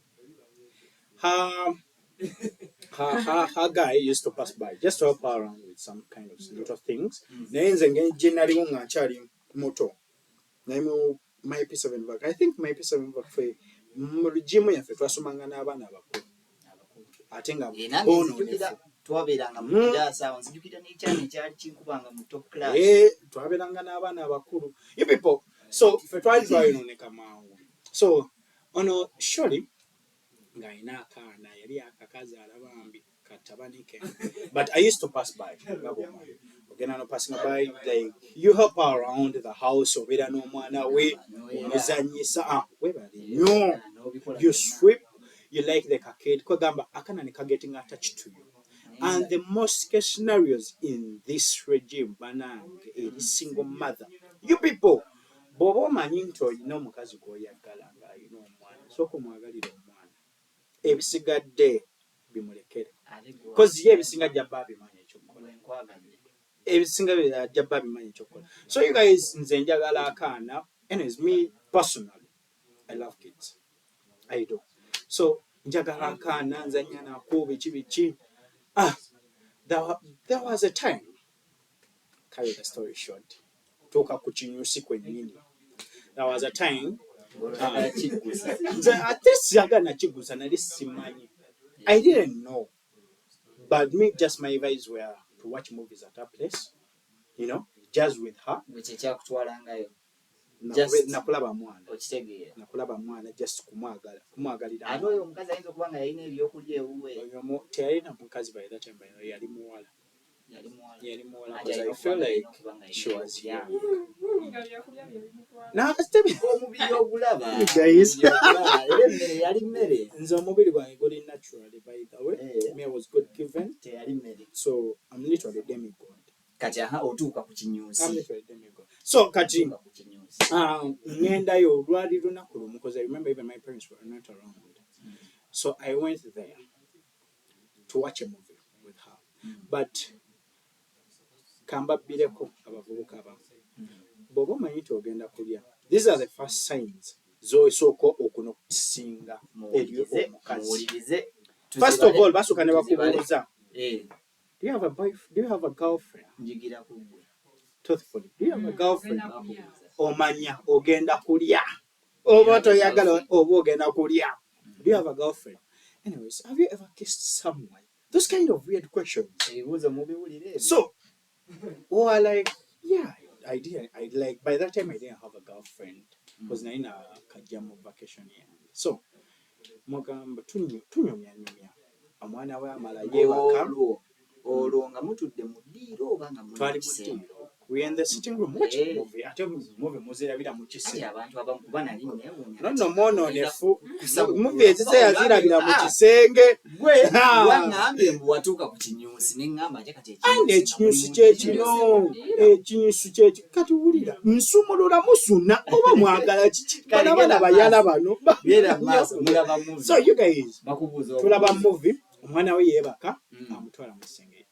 her guy used to pass by just to help her around with some kind of little things. Naye nze ngenali nga nkyali muto naye my P7 back. I think my P7 back fe mu gym yaffe twasomanga n'abaana abakulu ate nga twabeeranga mu kiraasa nzijukira n'ekyana ekyali kinkubanga mu top class. Twabeeranga n'abaana abakulu. You people, so fe twali twayononeka mangu. So ono surely ngaina akaana yali akakazaala bambi katabanike. But I used to pass by. Again, I'm passing by. Like you help her around the house, or whether no mwana we you sweep. You like the kid. Kogamba akana nika getting attached to you. And the most case scenarios in this regime, banange, a single mother. You people, bw'oba omanyi nti olina omukazi gw'oyagala ng'alina omwana, sooka omwagalira omwana. Ebisigadde bimulekere. Because ye ebisinga jjabba abimanyi ekyokukola. Ebisinga jjabba abimanyi ekyokukola. So you guys, nze njagala akaana. Anyways, me personally, I love kids. I do. So njagala akaana, nzanya nako biki. There was a time, carry the story short, toka kuchinyusi kwennyini. There was a time, I didn't know, but me, just my advice were to watch movies at her place, you know, just with her. Nakulaba mwana just kumwagalira ate oyo omukazi ayinza okuba nga yalina ebyokulya ewuwe teyalina mukazi by that time yali muwala because I feel like she was young. omubiri ogulaba yali mmere nze omubiri gwange guli naturally by the way. Me I was God given, teyali mmere so I'm literally demigod. kati otuuka ku kinyusi so kati ngendayo olwali lunaku lumu because I remember even my parents were not around, so I went there to watch a movie with her. But kambabbireko abavubuka abamu bw'oba omanyi nti ogenda kulya, these are the first signs z'osooka okunokusinga eri omukazi. First of all basooka ne bakubuuza, do you have a girlfriend? njigira ku ggwe Truthfully, do you have a girlfriend? Omanya ogenda kulya oba toyagala oba ogenda kulya. Do you have a girlfriend? Anyways, have you ever kissed someone? Those kind of weird questions. ebibuuzo mubiwulire So or like, yeah, I did. I like by that time I didn't have a girlfriend because na ina kajamu vacation here. So mugamba tunyumya omwana we amala yebaka olwo nga mutudde mu ddiiro oba nga twali mu ddiiro. We in the sitting room watching movie. Ate movie muzirabira mu kisenge. abantu abamu kuba nali neewuunya No mwononefu. Movie ezizirabira mu kisenge. gwe wangambye mbu watuuka ku kinyusi ne ngamba nje kati ekinyusi kyekino ekinyusi kyeki kati wulira nsumulula musuna oba mwagala kiki bana bayala bano. So you guys tulaba movie omwana we yeebaka amutwala mu kisenge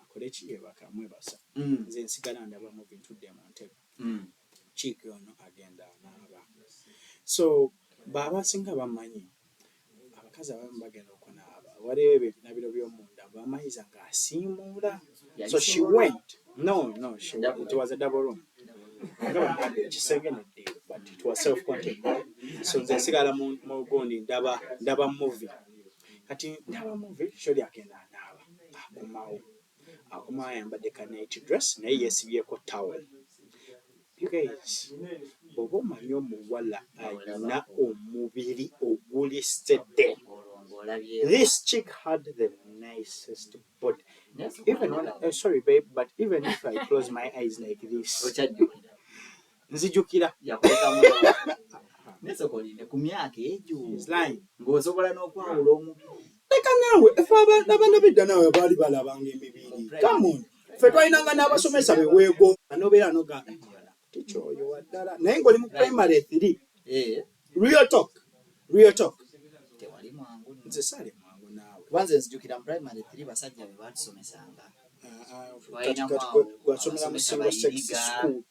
akole ki yeebaka amwebasa nze nsigala ndaba movie ntudde mu ntebe kiiki ono agenda anaaba. So baba singa bamanyi abakazi abamu bagenda okunaaba waliwo ebinabiro by'omunda bamayiza ng'asiimuula. So she went. No, it was a double room. Kisenge neddiiro but it was self-contained. So nze nsigala mu gundi ndaba movie. Kati ndaba movie sholi agenda anaaba akomawo ayambadde ka night dress naye yeesibyeko towel. You guys, bw'oba omanyi omuwala alina omubiri ogulisedde. This chick had the nicest body. Even when, sorry babe, but even if I close my eyes like this, nzijukira. ku myaka egyo He's lying. ng'osobola n'okwawula omubiri Leka naawe efe abaana b'edda naawe baali balabanga emibiri. Come on. Ffe twalinanga n'abasomesa beweego anobeera noga tikyoyo waddala naye ng'oli mu primary 3. Real talk. tewali mwangu Nze saali mwangu naawe. kubanze nzijukira mu primary 3 basajja be batusomesanga Wasomera mu single sex school.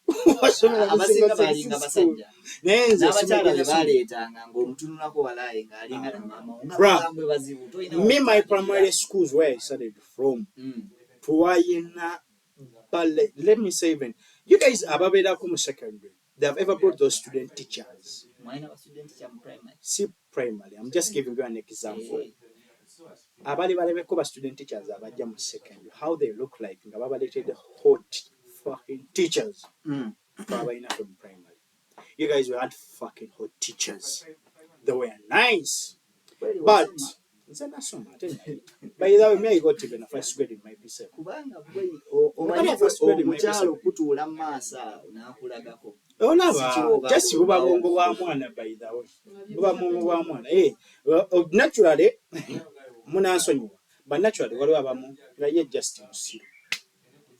abasinga balinga basajja Naye nze n'abakyala be baleetanga ng'omutunulako walaaye ng'alinga na maama ngabwe bazibu me my primary schools where I studied from twayina ballet. Let me say even you guys ababeerako mu secondary they have ever brought those student teachers. mwalina ba student teacher mu primary See primary, I'm just giving you an example. Abali balebeko ba student teachers abajja mu secondary how they look like nga babaleetedde hot fucking teachers. Abalina from primary. You guys had fucking hot teachers. They were nice. But nze nasoma ate naye. By the way, me I got even a first grade in my P7. kubanga gwe omukyalo okutuula mu maaso awo n'akulagako Olaba just buba bwongo bwa mwana by the way. Buba bwongo bwa mwana. Naturally munansonyiwa. but naturally waliwo abamu nga ye just musiru.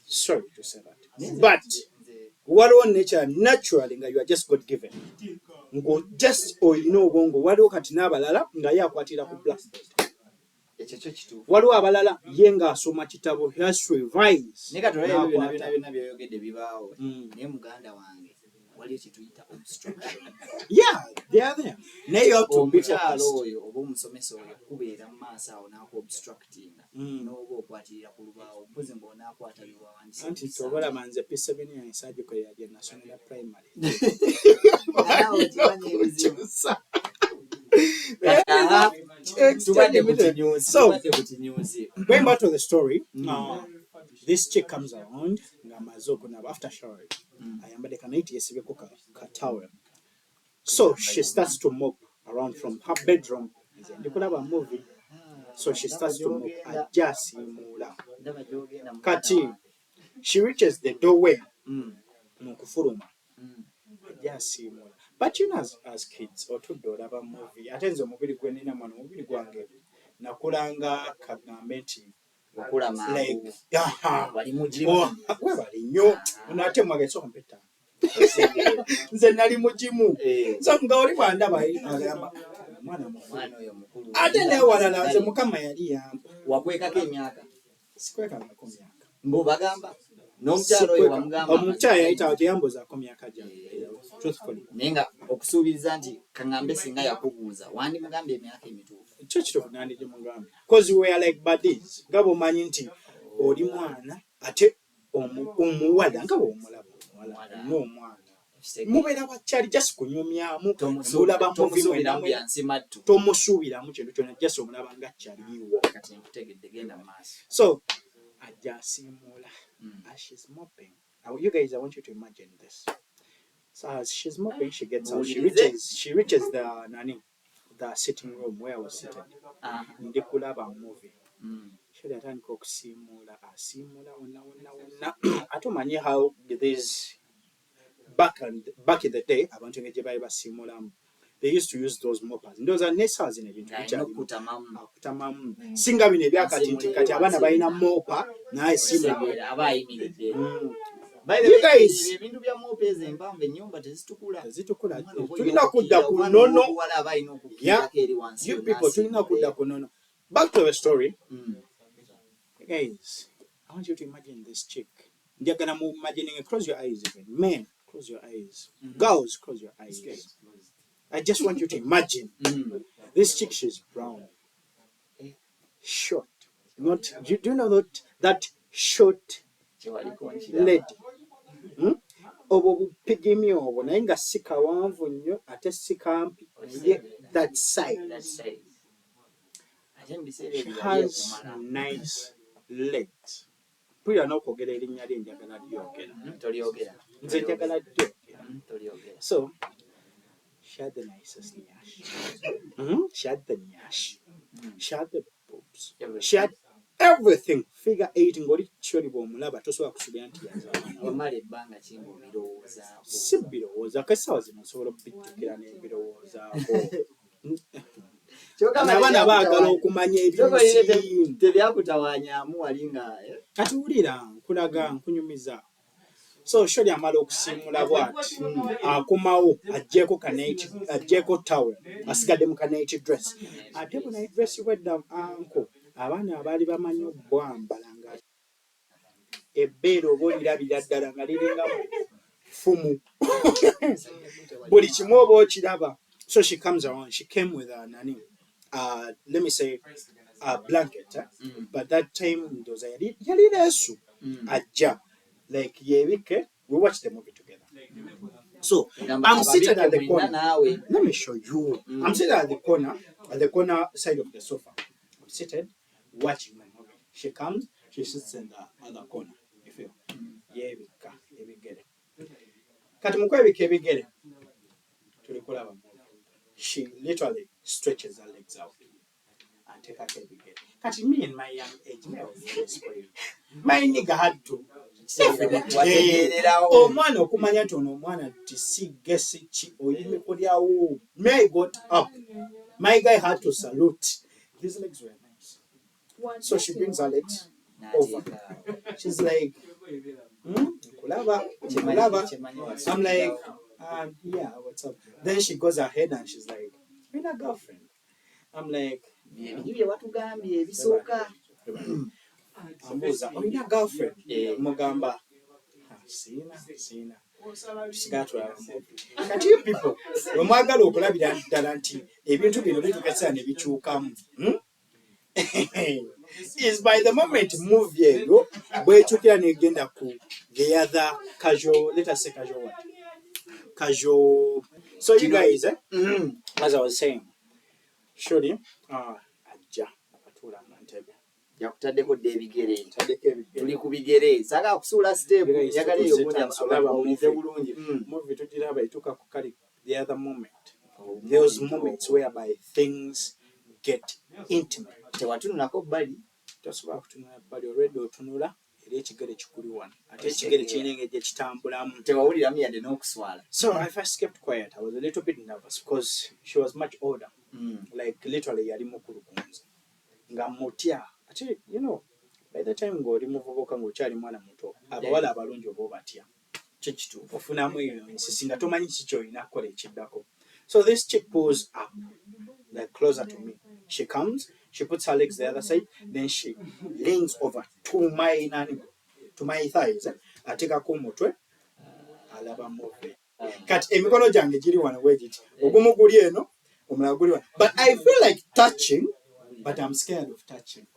Sorry to say that, but waliwo nature naturally nga you are just God given ngo just olina obwongo. Waliwo kati n'abalala nga ye akwatira ku blackboard. Ekyo kyo kituufu. Waliwo abalala ye ng'asoma kitabo has revise. Naye kati olaba ebyo byonna by'oyogedde bibaawo. Naye muganda wange waliyo kye tuyita obstruction. Yeah, they are there. Naye you have to be Omukyalo focused. oyo oba omusomesa oyo kubeera mu maaso awo n'aku obstructinga n'oba okwatirira ku lubaawo mpozi ng'onaakwata by'owawandiisa. Anti tobalaba nze P7 yange agikolera gye nasomera primary. Naawe okimanyi ebizibu. So, going back to the story, this chick comes around nga mazoko na after showering. Ayambadde kanaiti yesibeko ka towel. So she starts to mop around from her bedroom. Ndikulaba movie. So she starts to mop. Ajasimula. Kati, she reaches the doorway. Mukufuruma. Ajasimula. But you know, as kids, otudde olaba movie. Ate nze omubiri gwe nina mwana omubiri gwange nakulanga kagambe nti okula mangu. Wali mujimu. Webali nnyo. Nate mwagesa ompeta. Nze nali mujimu. So nga oli bwandaba agamba mwana oyo mukulu. ate ne walala nze Mukama yali yampa. Wakwekako emyaka. Sikwekangako myaka. Mbo bagamba n'omukyalo oyo wamugamba. Omukyala yayita yambuzaako myaka gyange. Truthfully. Naye nga okusuubiriza nti kaŋŋambe singa yakubuuza wandimugambye emyaka emituufu. Kyo kituufu nandimugambye. Because we are like buddies. Nga bw'omanyi nti oli mwana ate omuwala nga bw'omulaba omuwala n'omwana. Mubeera bakyali just kunyumyamu. Tomusuubiramu byansi mattu. Tomusuubiramu kintu kyonna just omulaba nga kyaliwo. Kati nkutegedde genda mu maaso. So, ajasimula as she's mopping. You guys, I want you to imagine this. So as she's mopping, she gets out. She reaches the sitting room where I was sitting. Ndikulaba movie. She atandika okusimula, asimula wonna. Atumanyi how these back in the day, abantu ngeje bayi basimulamu. They used to use those moppers. Those are nesas in ebintu kutamamu. Singa bino ebyakati nti kati abaana balina mopper naye simula abayimiridde. By the way, guys, ebintu bya mopers empamvu ennyumba tezitukula. Tulina kudda ku nono. Yeah, you people tulina kudda ku nono. Back to the story. Guys, I want you to imagine this chick. Njagala mu imagining, close your eyes even. Men, close your eyes. Girls, close your eyes. I just want you to imagine. This chick, she's brown. Short. Not, do you know that short lady? Obo bupigimi obo naye nga si kawanvu nnyo ate si kampi. That side. She has nice legs. Pulira n'okwogera erinnya lye njagala lyogera. Nze njagala lyogera. So, she had the nicest nyash. She had the nyash. She had the boobs. She had everything. Figure 8 ngoli kyoli bw'omulaba tosobola kusuubira nti yazaala. Wamala ebbanga ki ng'obirowoozaako? Si birowoozaako essaawa zino nsobola okubijjukira n'ebirowoozaako. Abaana baagala okumanya ebinsi. Tebyakutawanyaamu wali nga. Kati wulira nkulaga nkunyumiza. So sholi amala okusimula bw'ati akomawo aggyeko towel asigadde mu kanaiti dress. Ate mu night dress wedda anko abaana abaali bamanyi obbwambala nga ebbeere oba olirabira ddala nga liringa fumu. Buli kimu oba okiraba. So she comes around. She came with let me say a blanket. But that time ndoza yali leesu ajja. Like yebike, we watched the movie together. So I'm seated at the corner. Let me show you. I'm seated at the corner side of the sofa. I'm seated watching the movie. She comes, she sits in the other corner. You feel? Yebika, ebigere. Kati mukwebika ebigere. Tulikulaba movie. She literally stretches her legs out and take her ebigere. Kati me in my young age, my nigga had to. Omwana okumanya nti ono omwana tisigese ki oyime kulyawo. I got up. My guy had to salute. His legs were nice. So she brings Alex over. She's like, Kulaba, Kulaba. I'm like, yeah, what's up? Then she goes ahead and she's like, "Been a girlfriend." I'm like, ambuuza olina girlfriend mugamba siina kati you people bwe mwagala okulabira ddala nti ebintu bino bitukesa ne bikyukamu is by the moment movie eyo bwekyukira negenda ku the other casual, let us say casual what? Casual. So you guys, as I was saying, surely ajja akatuula mu ntebe yakutaddeko dde ebigere tuli ku bigere saga kusuula step yagala eyo mulize bulungi movie tugiraba etuuka ku kali the other moment. Those moments whereby things get intimate. Tewatunulako bbali tosobola kutunula bbali already otunula era ekigere kikuli wano ate ekigere kirina engeri kitambulamu tewawuliramu yadde n'okuswala. So I first kept quiet. I was a little bit nervous because she was much older. Like literally yali mukulu kunze nga mutya ate you know by the time ng'oli muvubuka ng'okyali mwana muto abawala abalungi oba obatya kikituufu ofunamu eyo ensisi nga tomanyi kiki olina kukola ekiddako. So this chick pulls up like closer to me. She comes, she puts her legs the other side, then she leans over to my thighs. Atekako omutwe alaba movie. Kati emikono gyange giri wano wegiti ogumu guli eno omulala guli wano. But I feel like touching, but I'm scared of touching.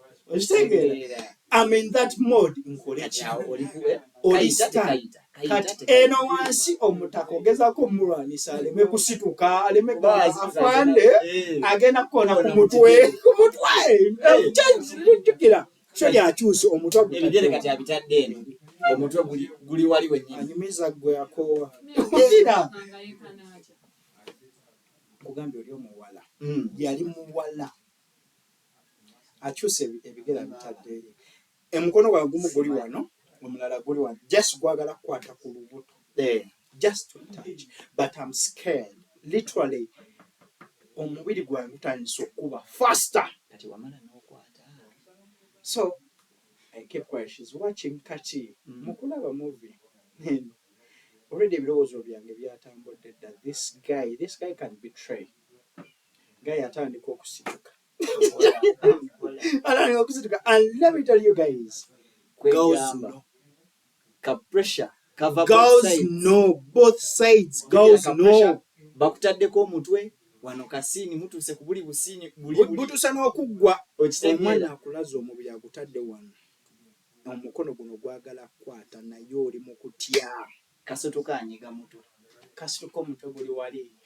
I'm in that mode nkoleki kati eno wansi omutaka ogezaako omulwanisa aleme kusituka aleme afande agenda kukona ku mutwe jukira so lyakyusa omutwe ebigere kati abitadde eno omutwe guli wali wennyini anyumiza gwe akoowa ira kugambye oli omuwala yali muwala akyusa ebigere abitadde eri emukono gwa gumu guli wano omulala guli wano just gwagala kukwata ku lubuto just to touch but I'm scared literally omubiri gwange gutandise okuba faster kati wamala n'okwata. So I kept quiet. She's watching kati mukulaba movie already ebirowoozo byange byatambudde dda this guy can betray guy atandika okusituka and let me tell you guys girls know pressure cover girls know both sides girls know bakutaddeko omutwe wano kasiini mutuse ku buli busiini butusa n'okuggwa omwana akulaza omubiri agutadde wano omukono guno gwagala kukwata naye oli mu kutya kasoto kanyiga mutwe kasituka omutwe guli wali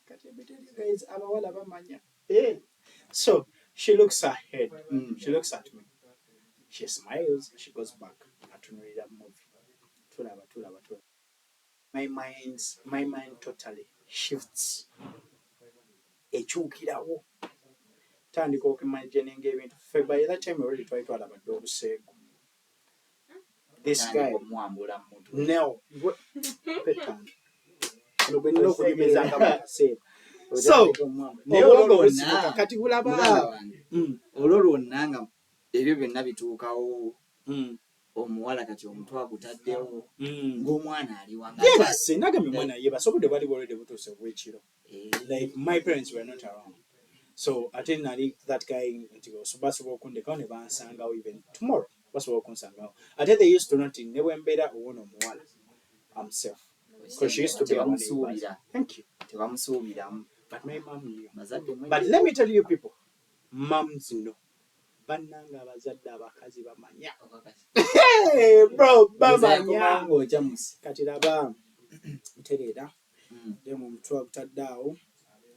kati guys abawala bamanya so she looks ahead she looks at me she smiles she goes back atunulira movie tulaba my mind totally shifts ekyukirawo tandika okuimagininga ebintu fe by that time already twali twalabadde obuseego this guy omwambula muntu no petan nobwenina okunyumizanga mukaseera so obwongo busituka kati bulaba olwo lwonna nga ebyo byonna bituukawo omuwala kati omutwe agutaddewo ng'omwana ali wangayebase nagambye omwana yebase obudde bwali bwolwedde butuuse obwekiro like my parents were not around so ate nali that guy nti basobola okundekawo ne bansangawo even tomorrow basobola okunsangawo ate they used to not ne bwembeera owona omuwala I'm safe because she used to be a neighbor. Thank you. Tebamusuubiramu. But my mom knew. But let me tell you people, moms know. Bannanga abazadde abakazi bamanya. Hey bro, bamanya. Kati laba ntereera. Then mu mutwe agutadde awo.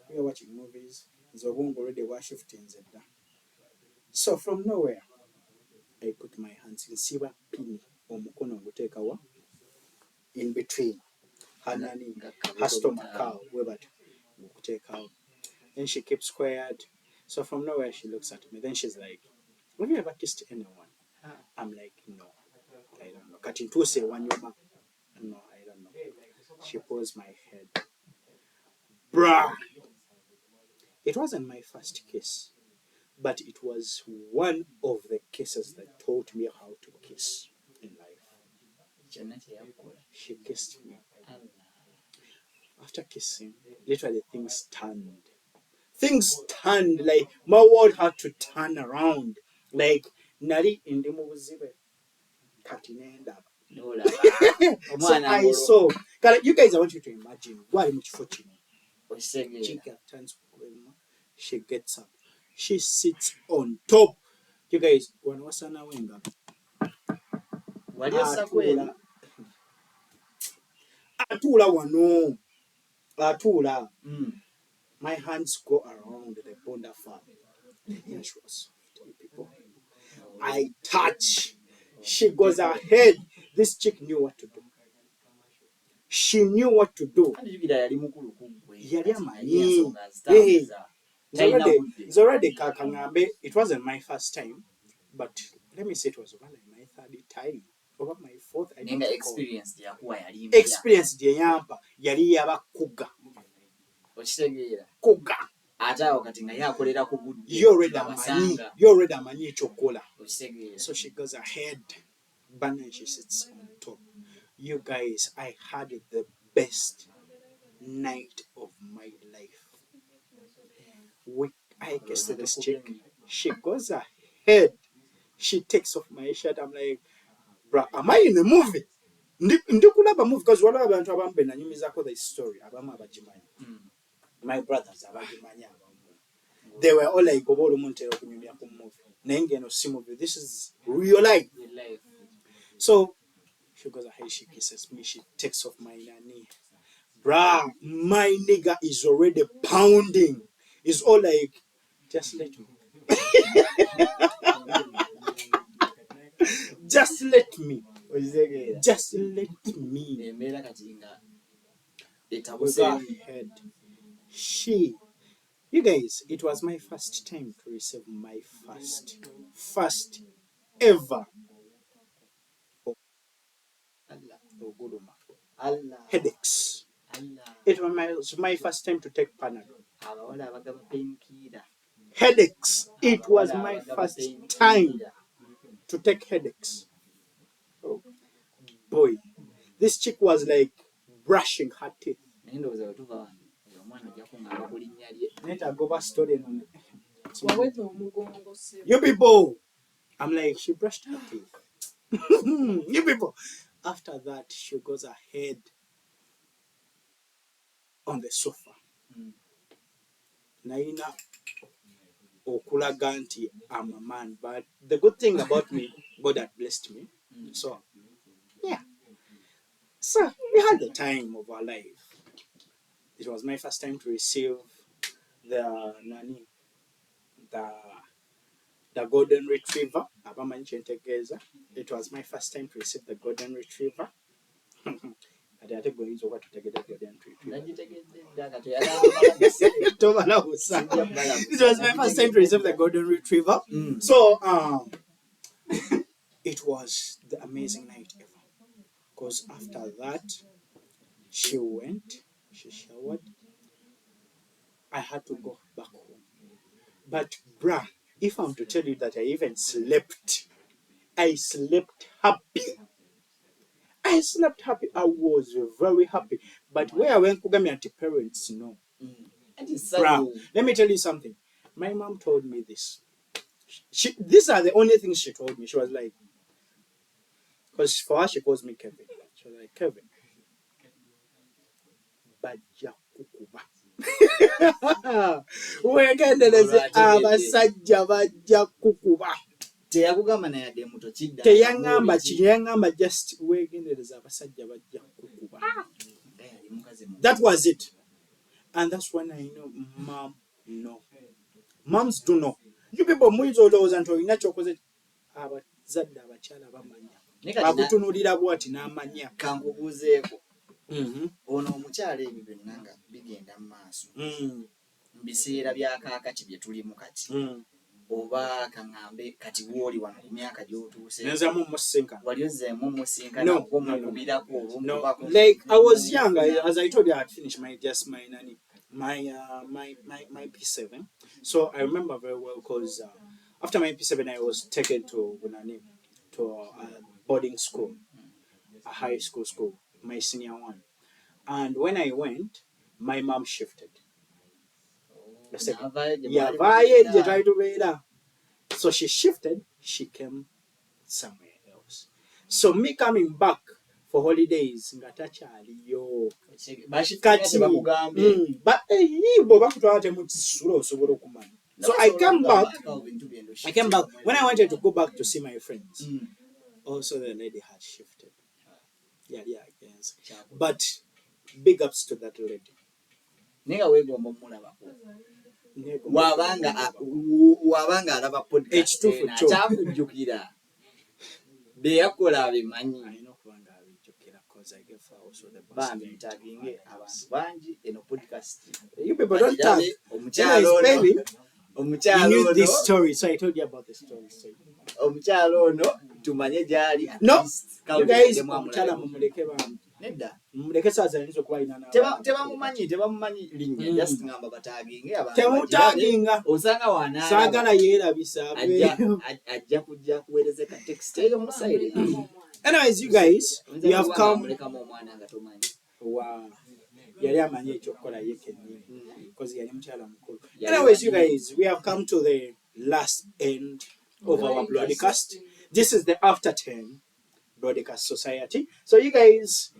We are watching movies. Nze obwongo already bwashiftinze dda. So from nowhere, I put my hands in siba pini omukono nguteeka wa in between hanani her stomach cow but nguteeka. Then she keeps quiet. So from nowhere she looks at me. Then she's like, have you ever kissed anyone? I'm like, no, I don't know. Kati ntuuse wanyuma. No, I don't know. She pulls my head. Bruh! It wasn't my first kiss, but it was one of the kisses that taught me how to kiss in life. kyonna kye yakukola. She kissed me. After kissing, literally things turned. Things turned, like my world had to turn around. Like nali ndi mu buzibe kati nenda. So I saw. You guys, I want you to imagine. Why much fortune? She turns. She gets up. She sits on top. You guys, when wasana wenga. Atula wano. Atula. My hands go around the Bonda farm. Yeah, she was soft, people. I touch. She goes ahead. This chick knew what to do. She knew what to do. Already kakangambe. It wasn't my first time, but let me say it was over like my third time. Over my fourth. I didn't experience the yampa. Yali yaba kuga. Kuga. You already amanyi chokola. So she goes ahead. Banner, she sits on top. You guys, I had the best night of my life. I guess this chick, she goes ahead. She takes off my shirt. I'm like, bruh, am I in a movie? Ndikulaba movie because one of the abantu abambe the story abamu abajimanya. My brothers abajimanya. They were all like obolo muntero kunyumya ku movie. Nenge no si movie. This is real life. So she goes ahead, she kisses me, she takes off my knee. Bruh, my nigga is already pounding. It's all like, just let me. Just let me. Just let me. Go ahead. You guys, it was my first time to receive my first ever headaches. It was my first time to take Panadol. Headaches. It was my first time to take headaches. Oh boy, this chick was like brushing her teeth. You people, I'm like, she brushed her teeth. You people. After that, she goes ahead on the sofa. Naina okulaganti, I'm a man, but the good thing about me, God had blessed me. So, yeah. So we had the time of our life. It was my first time to receive the golden retriever. It was my first time to receive the golden retriever. It was my first time to receive the golden retriever. So it was the amazing night ever. Because after that, she showered. I had to go back home. But bruh, if I'm to tell you that I even slept, I slept happy. I was very happy. But where I went, parents know. Bruh, let me tell you something. My mom told me this. These are the only things she told me. She was like, because for her she calls me Kevin. She was like, Kevin, bajja kukuba. Wegendereze abasajja bajja kukuba. Teyangamba just wegendereze abasajja bajja kukuba. That was it. And that's when I know mom no. Moms do know. You people muizo olowooza nti olina kyokoze abazadde abakyala bamanya. Bakutunuulira bw'ati n'amanya. Kankubuuzeeko. Ono omukyala ebyo byonna nga bigenda mu maaso. Mu biseera bya kaakati bye tulimu kati. Oba kaŋŋambe kati w'oli wano ku myaka gy'otuuse. Wali ozzeemu musinkana ng'omukubirako olw'omubako. Like I was young, as I told you, I had finished my P7. So I remember very well because after my MP7, I was taken to a boarding school, a high school, my senior one. And when I went, my mom shifted. I said, yeah, they tried to be there. So she shifted, she came somewhere else. So me coming back for holidays, ngatakyaliyo. Kati, but bakutwala mukisula osobola okumanya. So I came back. When I wanted to go back to see my friends, also the lady had shifted. Yeah, yes. But big ups to that lady. wabanga alaba podcast kyakujjukira beyakola abimanyi bambi taginge abantu bangi eno podcast. You people don't tag. You knew this story, so I told you about the story. Omukyalo ono tumanye gyali. No, you guys omukyala mumuleke bambi. Nedda. Mumuleke saaza ayinza okuba alina tebamumanyi linnya just ngamba bataginge abantu. Temutaginga. Osanga wana. Saagala yeerabisa. Ajja kujja kuweereza ka text eyo musaire. Anyways, you guys, we have come. Wow. Yali amanyi ekyokukola ye kennyini because yali mukyala mukulu. Anyways, you guys, we have come to the last end of our broadcast. This is the After 10 Broadcast Society. So you guys,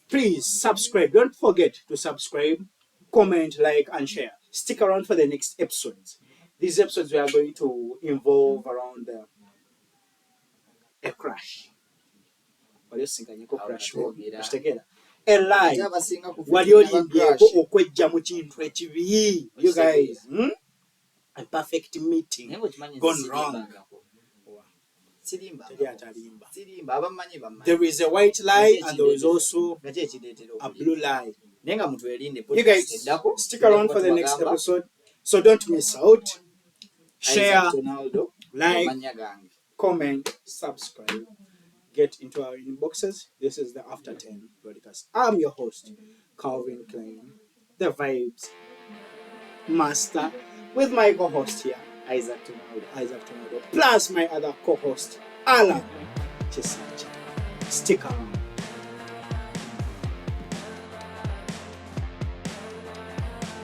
please subscribe. Don't forget to subscribe, comment, like, and share. Stick around for the next episodes. These episodes we are going to involve around a crash. What do you think? Crash together. A lie. Wali olindyeko okwejja mu kintu ekibi. You guys, a perfect meeting gone wrong. There is a white lie and there is also a blue lie. You guys, stick around for the next episode, so don't miss out. Share, like, comment, subscribe. Get into our inboxes. This is the After 10 Broadcast. I'm your host, Calvin Klein, the Vibes Master, with my co-host here, Isaac Tonaldo, plus my other co-host, Alan Chisacha. Stick around.